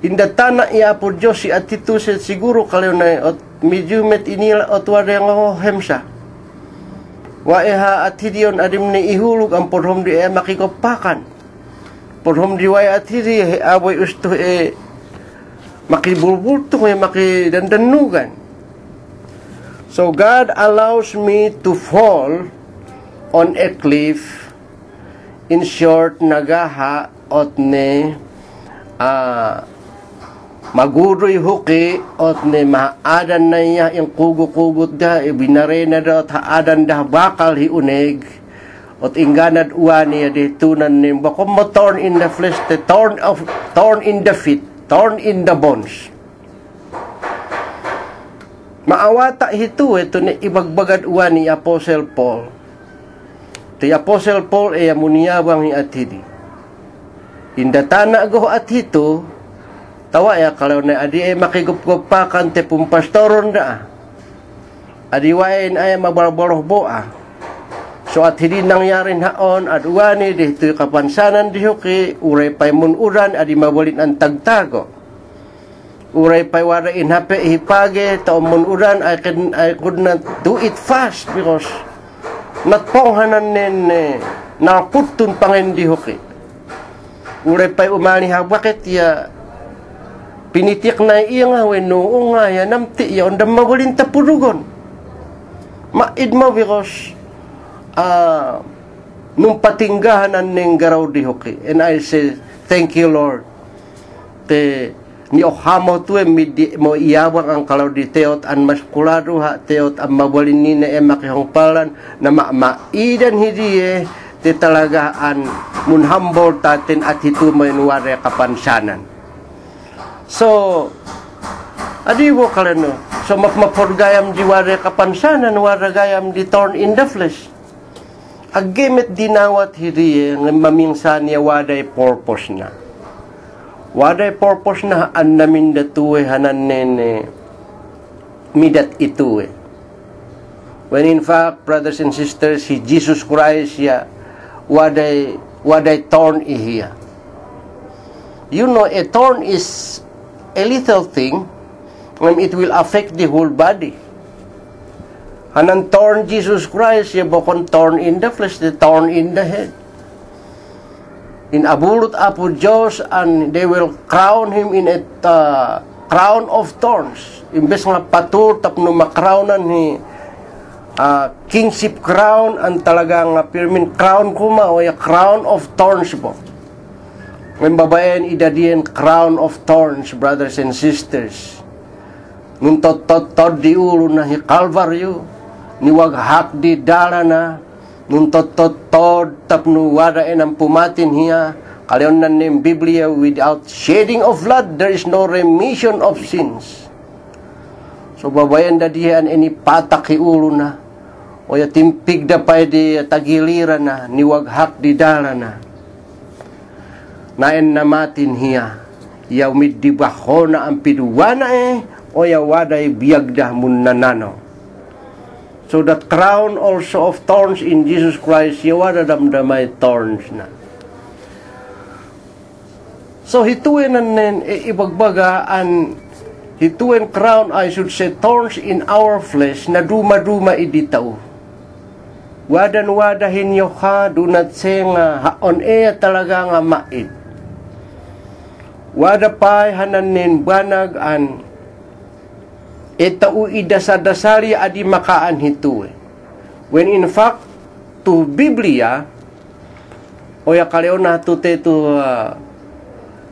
Inda tana iya po Diyos si atitu siguro kalayo na medyo met inila o tuwari nga hemsa. Wa iha at hidiyon adim ni ihulog ang porhom di makikopakan. Porhom di wa at hidi aboy usto makibulbulto makidandanugan. So God allows me to fall on a cliff. In short, nagaha ot ne maguroy huki ot ne maadan na iya yung kugo-kugot da binarena da ot haadan da bakal hiuneg ot inganad uwan niya di tunan ni bako mo thorn in the flesh, the thorn in the feet, thorn in the bones. Maawata hito ito ni ibagbagad uwan ni Apostle Paul Ti Apostle Paul ay amuniyawang at hidi. Indatana go at hito, tawa ya kalaw na adi ay makigup-gup pa kante pumpastoron da. Adi wain ay mabarboroh boa. So at hindi nangyarin haon at uwani dito kapansanan dihuki, uray pa'y munuran adi mawalin ang tagtago. Uray pa'y wara inhape hipage, taong munuran I could not do it fast because natponghanan nin naputun pangindihuki. Uray pa'y umaniha, bakit ya pinitik na iya nga, wenoo nga ya, namti ya, ondam mawalin tapurugon. Maid mo because nung patinggahanan ning garaw dihuki. And I say, thank you Lord. Ni ohamo tuwe mo iyawang ang kalaw di teot an maskulado ha teot ang mawalin ni na makihong palan na maidan hidiye ti talagaan munhambol tatin at hito may nuwari kapansanan. So adiwo kalano, so mapurgayam di wari kapansanan, waragayam di torn in the flesh. Agamit dinawat hidiye ng mamingsan niya waday purpose na. Waday purpose na an namin datuwe hanan nene midat ituwe. When in fact, brothers and sisters, si Jesus Christ ya waday thorn ihiya. You know, a thorn is a little thing when it will affect the whole body. Hanan thorn Jesus Christ ya bokon thorn in the flesh, the thorn in the head. In abulot apo Diyos, and they will crown him in a crown of thorns. Imbes nga patur tapno makrownan ni kingship crown, ang talagang pirmin crown kuma o ya crown of thorns po. Ngayon babaen idadiyan crown of thorns, brothers and sisters. Nung tot di ulo na hi Calvaryo, niwaghak di dala na, nung tot tapno wadain ang pumatin hiya, kalayon na ng Biblia, without shedding of blood, there is no remission of sins. So babayan da diyan any patak hi ulo na, o ya timpig da pa di tagiliran na, niwaghak di dala na. Naen namatin hiya, yaw middibaho na ang piduwana o ya waday biyagda mun nanano. So that crown also of thorns in Jesus Christ, yawada damdamay thorns na. So hituin nanen ibagbaga an hituin crown, I should say thorns in our flesh na duma-duma iditaw. Wadan-wadahin yo ka dunat nga haon talaga nga maid. Wada pay hananin banag an etau idasa-dasari adi makaan hituwe. When in fact, to Biblia, o ya kaleo na tute to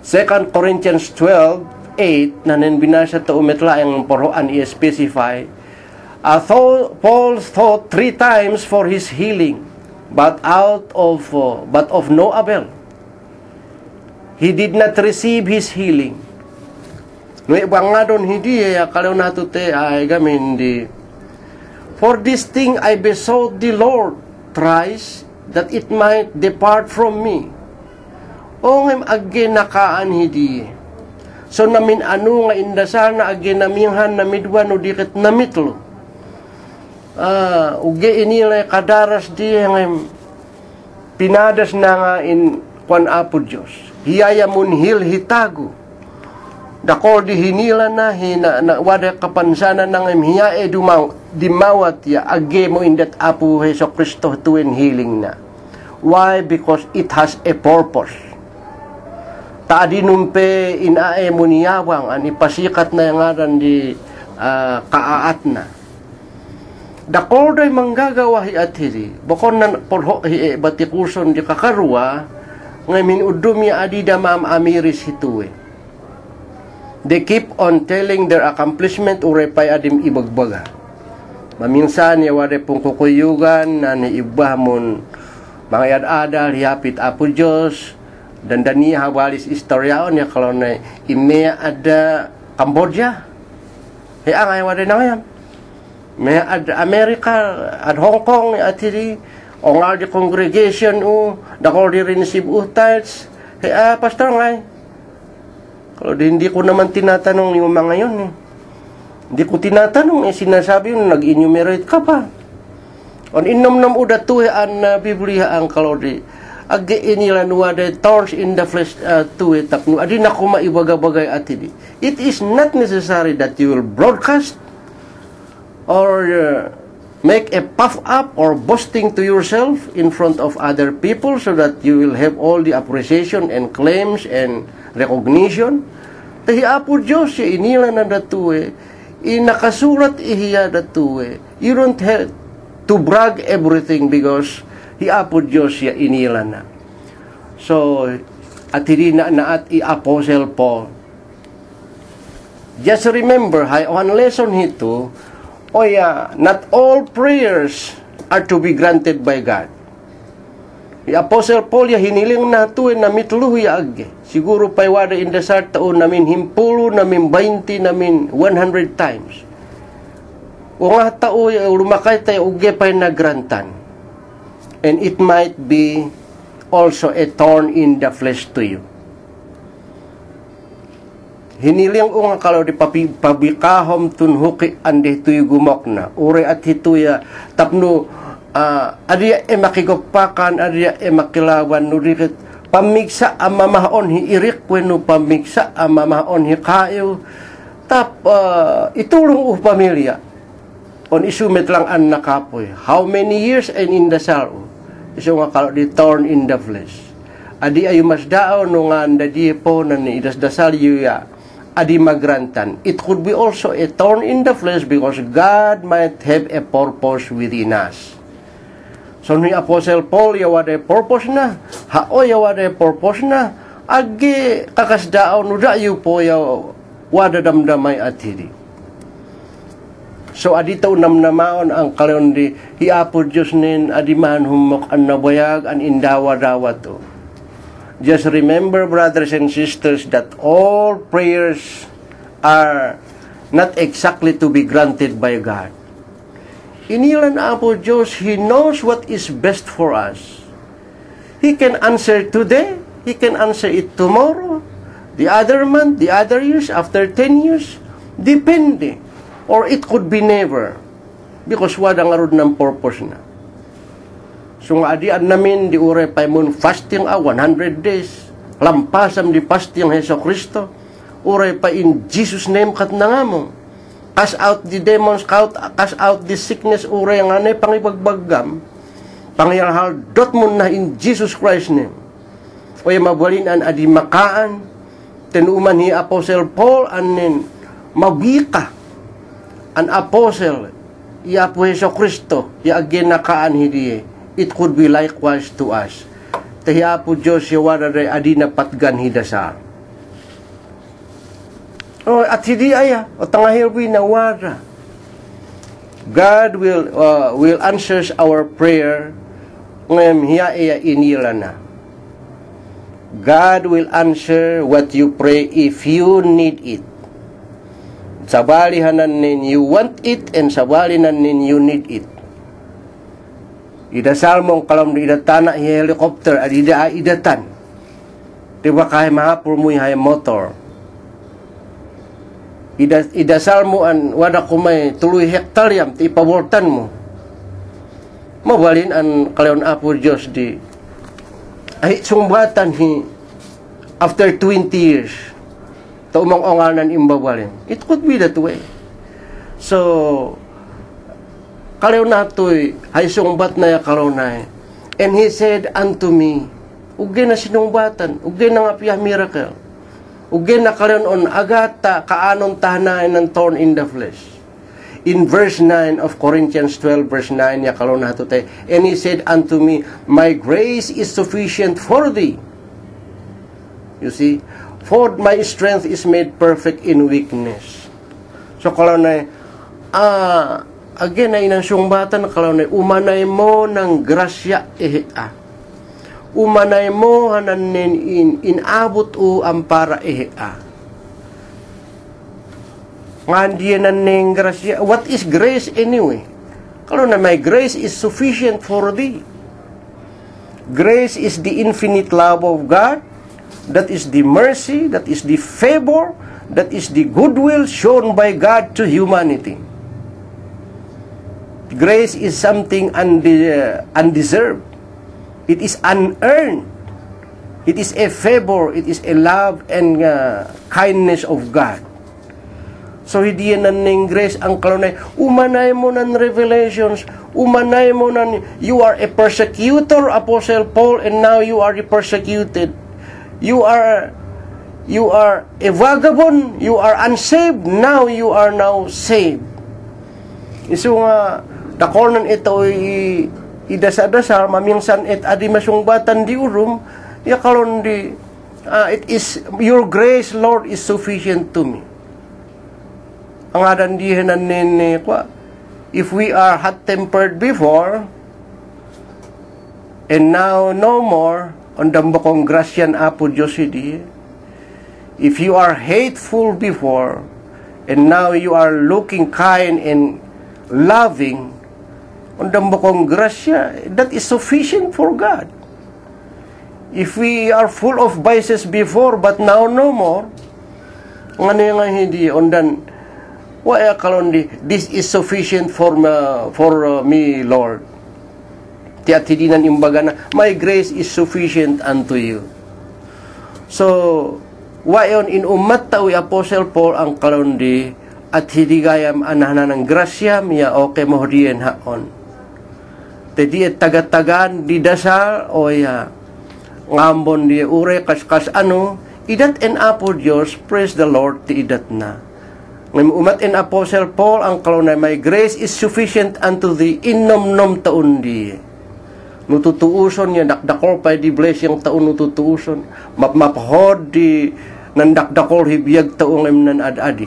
2 Corinthians 12:8, na binasa to umetla ang poroan i-specify, Paul thought 3 times for his healing, but of no avail. He did not receive his healing. No ibang nga doon hindi kalaw nato te ay gamin di. For this thing I besought the Lord thrice, that it might depart from me. O ngem aggen nakaan hindi. So namin ano nga indasal na aggen naminghan na midwan o dikit na mitlo. Uge inilay kadaras di ngem pinadas na nga in kwan apo Diyos. Hiyaya munhil hitago. Dako di hinila na wada kapansanan ng hiya dimawat ya age mo indat apo Heso Kristo tuwin healing na. Why? Because it has a purpose. Taadinumpe inae mo niyawang an ipasikat na yung ngaran di kaaat na. Dako day manggagawa hi at hiri. Bukon na porho hi batikuson di kakarwa ngayon udumi adida maam amiris hituwe. They keep on telling their accomplishment ure pay adim ibagbaga. Maminsan ya wade pong kukuyugan na ni ibahmon mga yad-adal hiyapit apo Diyos dan dani hawalis istoryaon ya kalau na imea ada Cambodia. Ang ay wade na ngayon. May ada Amerika, ad Hong Kong at hiri O nga di congregation dako di receive tithes. Pastor ngay. Kalau hindi ko naman tinatanong yung mga yun Hindi ko tinatanong sinasabi yung nag-enumerate ka pa. On inom nam uda tuhe an Biblia ang kalau di agi inilan wada thorns in the flesh tuhe tapno adi na ko maibagabagay atidi. It is not necessary that you will broadcast or make a puff up or boasting to yourself in front of other people so that you will have all the appreciation and claims and recognition. Tahi apo Diyos siya inila na datuwe, inakasurat ihiya datuwe. You don't have to brag everything because hi apo Diyos siya inila na. So, at hindi na at i-Apostle Paul. Just remember, one lesson hito, not all prayers are to be granted by God. The Apostle Paul hiniling na tuwe na mitluh agi. Siguro pa'y wada in the start taon namin himpulo, namin 20, namin 100 times. O nga tao lumakay tayo uge pa'y nagrantan. And it might be also a thorn in the flesh to you. Hiniling nga kalau di pabikahom tunhuki andi tuy gumok na. Ure at hituya tapno adiya makigokpakan, adiya makilawan nurikit. Pamigsa ang mamahon hi irik kweno pamigsa ang mamahon hi kayo. Itulong pamilya. On isumit lang an nakapoy. How many years and in the sal? Iso nga kalau di thorn in the flesh. Adi ayo mas dao no nga anda di po na ni dasdasal yuya. Adi magrantan. It could be also a thorn in the flesh because God might have a purpose within us. So ni Apostle Paul yawada purpose na. Yawada purpose na. Agi kakasdao no da yu po wada damdamay at hidi. So adito namnamaon ang kalon di hiapo Diyos nin adiman humok an nabayag an indawa-dawa to. Just remember, brothers and sisters, that all prayers are not exactly to be granted by God. Inilan apo Diyos, He knows what is best for us. He can answer today, He can answer it tomorrow, the other month, the other years, after 10 years. Depende. Or it could be never. Because wala nga rin ng purpose na. So nga adian namin di ure pa mun fasting 100 days. Lampasam di fasting Heso Kristo. Ure pa in Jesus name kat na nga mo. Cast out the demons, cast out the sickness, ure nga na pangibagbagam. Pangyarhal dot mo na in Jesus Christ name. O yung mabalinan adi makaan. Tenuman ni Apostle Paul anin mabika. An apostle, po Heso Kristo, again nakaan hidiye. It could be likewise to us. Tahiya po Diyos yawara rin adi na patgan hidasa. At hindi o tangahirwi na wara. God will answer our prayer ngayam hiya inila na. God will answer what you pray if you need it. Sabalihanan nin you want it and sabalihanan nin you need it. Idasal mong kalam na idatana helicopter at idatan. Diba kaya mahapur mo yung motor. Idasal mo an wada kumay tuloy hektaryam ti ipabortan mo. Mabalin an kalayon apo Diyos di ay sumbatan hi after 20 years. Umang-onganan imbabalin. It could be that way. So, kalaw na to'y, hay sungbat na ya kalaw na. And he said unto me, ugay na sinungbatan, ugay na nga piyah miracle. Ugay na kalaw on agata, kaanon tahanay ng thorn in the flesh. In verse 9 of Corinthians 12, verse 9, ya kalaw na to'y, and he said unto me, my grace is sufficient for thee. You see, for my strength is made perfect in weakness. So kalau na again na inang sungbatan kalau na umanay mo ng grasya umanay mo hananin inabot ampara ngandiyan ng grasya. What is grace anyway? Kalau na my grace is sufficient for thee. Grace is the infinite love of God. That is the mercy, that is the favor, that is the goodwill shown by God to humanity. Grace is something undeserved. It is unearned. It is a favor, it is a love and kindness of God. So hindi yan ng grace ang kalunay. Umanay mo ng revelations, umanay mo ng, you are a persecutor, Apostle Paul, and now you are persecuted. You are a vagabond, you are unsaved, now you are now saved. Iso nga, dakonan ito idasa-dasar, mamingsan et adi masungbatan di urum, ya kalon di, it is, your grace, Lord, is sufficient to me. Ang adan dihanan ni kwa, if we are hot-tempered before, and now no more, on dambakong grasyan apo Diyos hindi. If you are hateful before, and now you are looking kind and loving, on dambakong grasya, that is sufficient for God. If we are full of vices before, but now no more, ano yung hindi, ondan, waya kalondi, this is sufficient for me, Lord. Tiat hindi nan imbaga na, my grace is sufficient unto you. So, wayon in umat tao Apostle Paul ang kalondi, at hindi gayam anahanan ng grasya, miya okay mo diyan haon. Tadi at tagat-tagan, di dasal, o ya, ngambon di ure, kas ano, idat en apo Diyos, praise the Lord, ti idat na. Ngayon umat in Apostle Paul ang kalunay, my grace is sufficient unto thee, inom-nom taon di. Nututuuson niya, dakdakol pa di bless yung taon nututuuson. Mapahod di nandakdakol hibiyag taong nan ad-adi.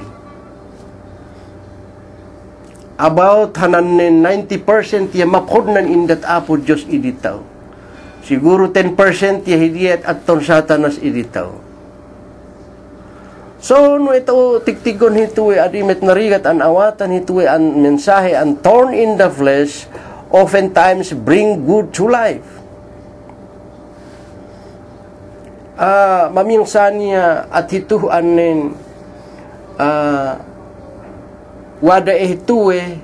About 90% ya mapahod nan indat apo Diyos iditaw. Siguro 10% ya hidiyat at ton satanas iditaw. So, no ito tiktigon hituwe adimet narigat an awatan hituwe an mensahe an thorn in the flesh, oftentimes bring good to life. Mamingsan niya at hituan nin wada hituwe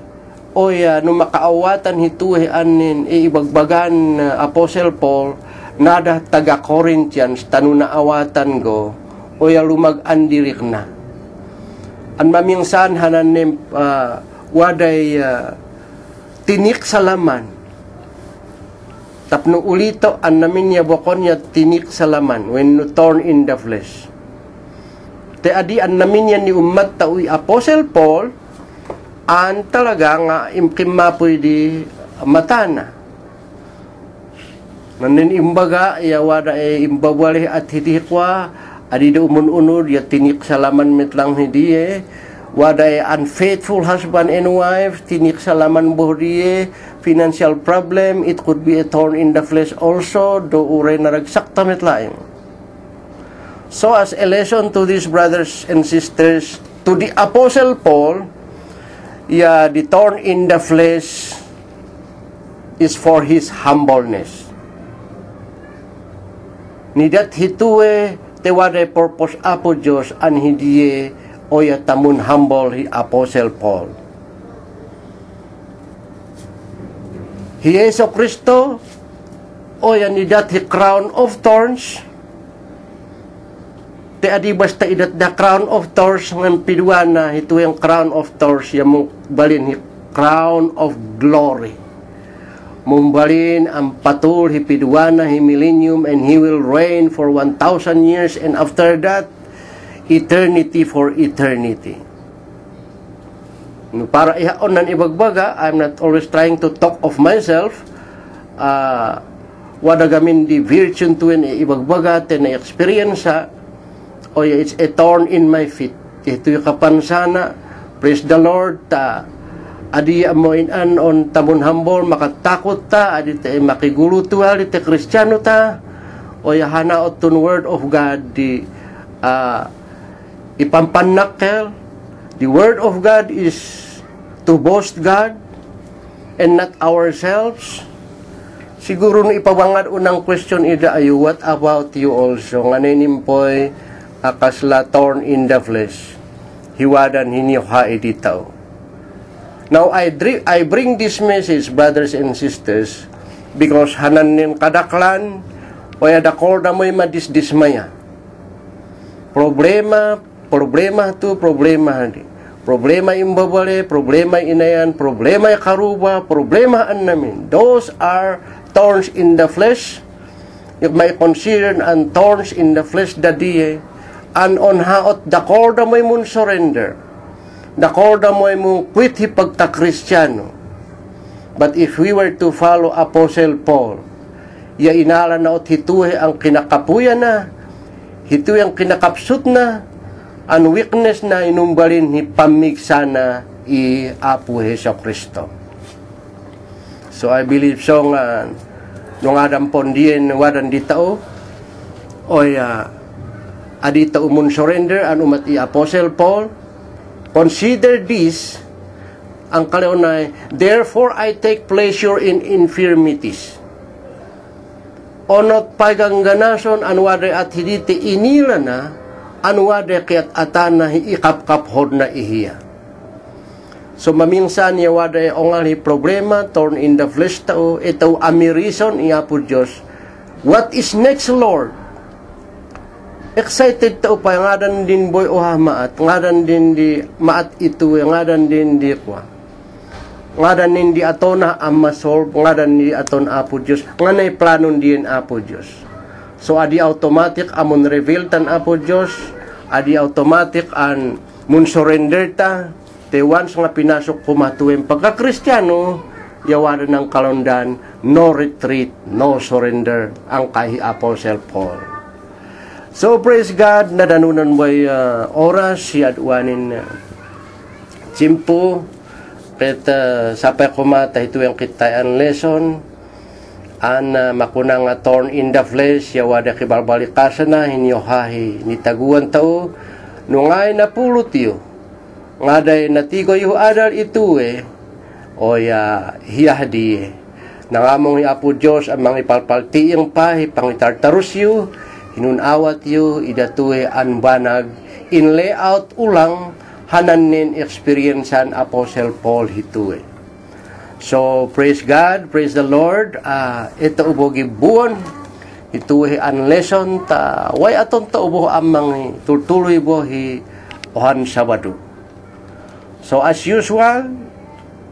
o ya no makaawatan hituwe anin ibagbagan Apostle Paul nada taga Corinthians tanuna awatan go o ya lumag-andirik na. An mamingsan hananim waday tinik sa laman. Tapno ulito, an namin niya bukon niya tinik sa laman when torn in the flesh. Te adi an namin niya ni umat tao'y Apostle Paul, an talaga nga imkimapoy di matana. Nanin imbaga, yawada imbawali at hitihikwa, adi do umun-unod, ya tinik sa laman mitlang hidiye, waday unfaithful husband and wife, tinik sa laman bohdiye, financial problem, it could be a thorn in the flesh also, do ure naragsak tamit laing. So as a lesson to these brothers and sisters, to the Apostle Paul, the thorn in the flesh is for his humbleness. Nidat hituwe, te waday purpose apo Diyos, an hidiye, o tamun humble hi Apostle Paul. Hi Yesu Kristo, o nidat hi crown of thorns, te adi basta idat da crown of thorns, ngan piduana, ito yung crown of thorns, yung balin hi crown of glory. Mumbalin ang patul hi piduana hi millennium, and he will reign for 1,000 years, and after that, eternity for eternity. Para ihaon nan ibagbaga, I'm not always trying to talk of myself. Wada gamin di virtue to in ibagbaga, ten experience it's a thorn in my feet. Ito yung kapansana, praise the Lord, adi amoin an on tamun hambol, makatakot ta, adi te makigulo tu, adi te Kristiyano ta, o hana otun word of God, di ipampanakkel. The word of God is to boast God and not ourselves. siguro no ipawangad unang question ida ayo, what about you also? Nga ninimpoy akasla torn in the flesh. Hiwadan hiniyuha iditaw. Now, I bring this message, brothers and sisters, because hananin kadaklan, o yadakorda mo'y madisdismaya. Problema to problema. Problema imbabale, problema inayan, problema karuba, problema namin. Those are thorns in the flesh. Yung may consider and thorns in the flesh dadiye. And on haot, dakorda mo'y mun surrender. Dakorda mo'y mun quit hipagta Kristiyano. But if we were to follow Apostle Paul, ya inala na ot hituhe ang kinakapuya na, hituhe ang kinakapsut na, ang weakness na inumbalin ni pamigsa na i Apo Heso Kristo. So I believe so nga nung adam pondien wadan ditao oy adita umun surrender an umat i Apostle Paul. Consider this ang kaleonay, therefore I take pleasure in infirmities. Onot pagangganason anwade at hiditi inila na anwade kiat atana ikapkaphod na ihiya. So maminsan niya wade ongali problema torn in the flesh tao ito amirison iya po Diyos. What is next, Lord? Excited tao pa ngadan din boy oha maat ngadan din di maat ito ngadan din di kwa ngadan din di atona ang masolve ngadan di aton Apo Diyos nganay planon din Apo Diyos. So adi automatic amon reveal tan Apo Diyos, adi automatic an mun surrender ta te once nga pinasok kumatuwem pagka-Kristiyano yawanan ng kalondan, no retreat, no surrender ang kahi Apostle Paul. So praise God, nadanunan mo'y oras si adwanin simpo ket sapay kumata ito yung kitayan lesson an makunang torn in the flesh yawada kibalbalikasan na hinyohahi nitaguan tao nungay na pulot yu ngaday natigo yu adal ito o hiyahdi nangamong Apo Diyos ang mga ipalpaltiyang pahi pangitartarus yu hinunawat yu idatuwe anbanag in layout ulang hananin experiencean Apostle Paul hituwe. So praise God, praise the Lord. Ito ubogi buwan hituwe an lesson ta way aton ta ubo amang tutuloy bo hi ohan Sabado. So as usual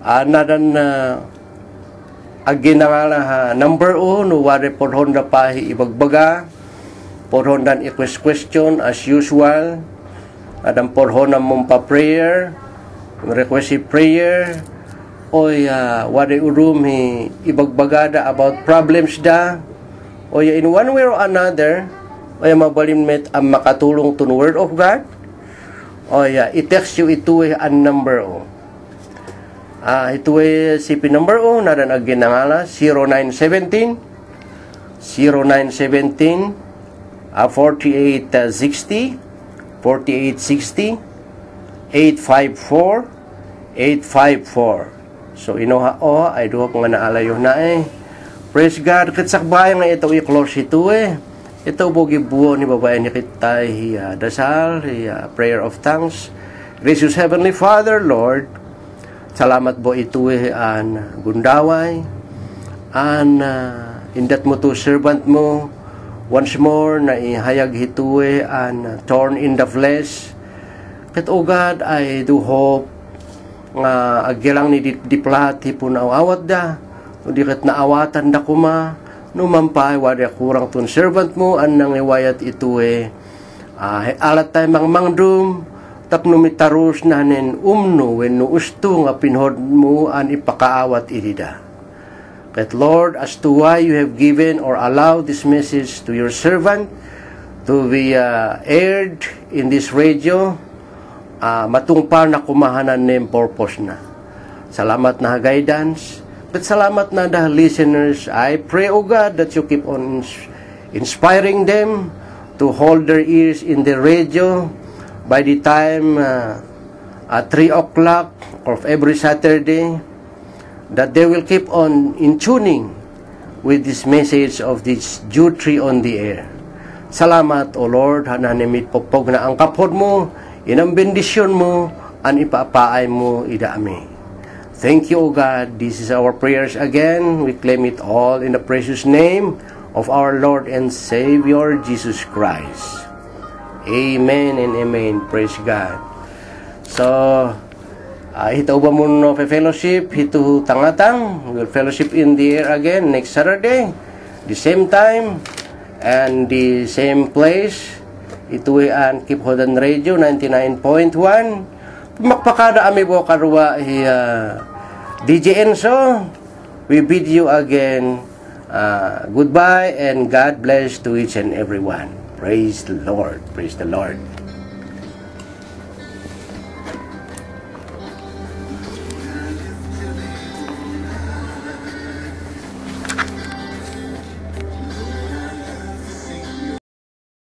nadan aginangala number 1 wari podhon da pahi ibagbaga porhondan question as usual. Adam porhonam mong pa-prayer, request prayer, oy wade urum hi ibagbagada about problems da, oy in one way or another, oy mabalim met ang makatulong to the Word of God, oy i-text you ito ang number o. Ito si number o, nadan agin nangala, 0917, 4860, 4860 854 854. So inoha o ay duha ko nga naalayo na praise God kitsakbay nga ito i-close ito ito bogi buo ni babae ni kitay dasal prayer of thanks. Gracious Heavenly Father, Lord, salamat bo ito an gundaway an indat mo to servant mo once more na ihayag hituwe and torn in the flesh. Ket o God, I do hope nga agilang ni diplat hipon awat da. O di ket naawatan da kuma. Numampay wadi kurang tun servant mo an nang iwayat ituwe. Alat tayo mangmangdum. Tapno mitarus nanin umno when no usto nga pinhod mo an ipakaawat irida. That Lord, as to why you have given or allowed this message to your servant to be aired in this radio, matungpar na kumahanan ng purpose na. Salamat na guidance, but salamat na the listeners. I pray, O God, that you keep on inspiring them to hold their ears in the radio by the time at 3 o'clock of every Saturday, that they will keep on in tuning with this message of this Jude 3 on the air. Salamat, O Lord, hananimit pagpog na ang kapod mo, inang bendisyon mo, an ipapaay mo idami. Thank you, O God. This is our prayers again. We claim it all in the precious name of our Lord and Savior, Jesus Christ. Amen and amen. Praise God. So, ito ba mo no fellowship, ito tangatang, we'll fellowship in the air again next Saturday, the same time, and the same place. Ito ay Keep Hodan Radio 99.1. Pumakpakada ami po karwa DJ Enzo. We bid you again goodbye and God bless to each and everyone. Praise the Lord. Praise the Lord.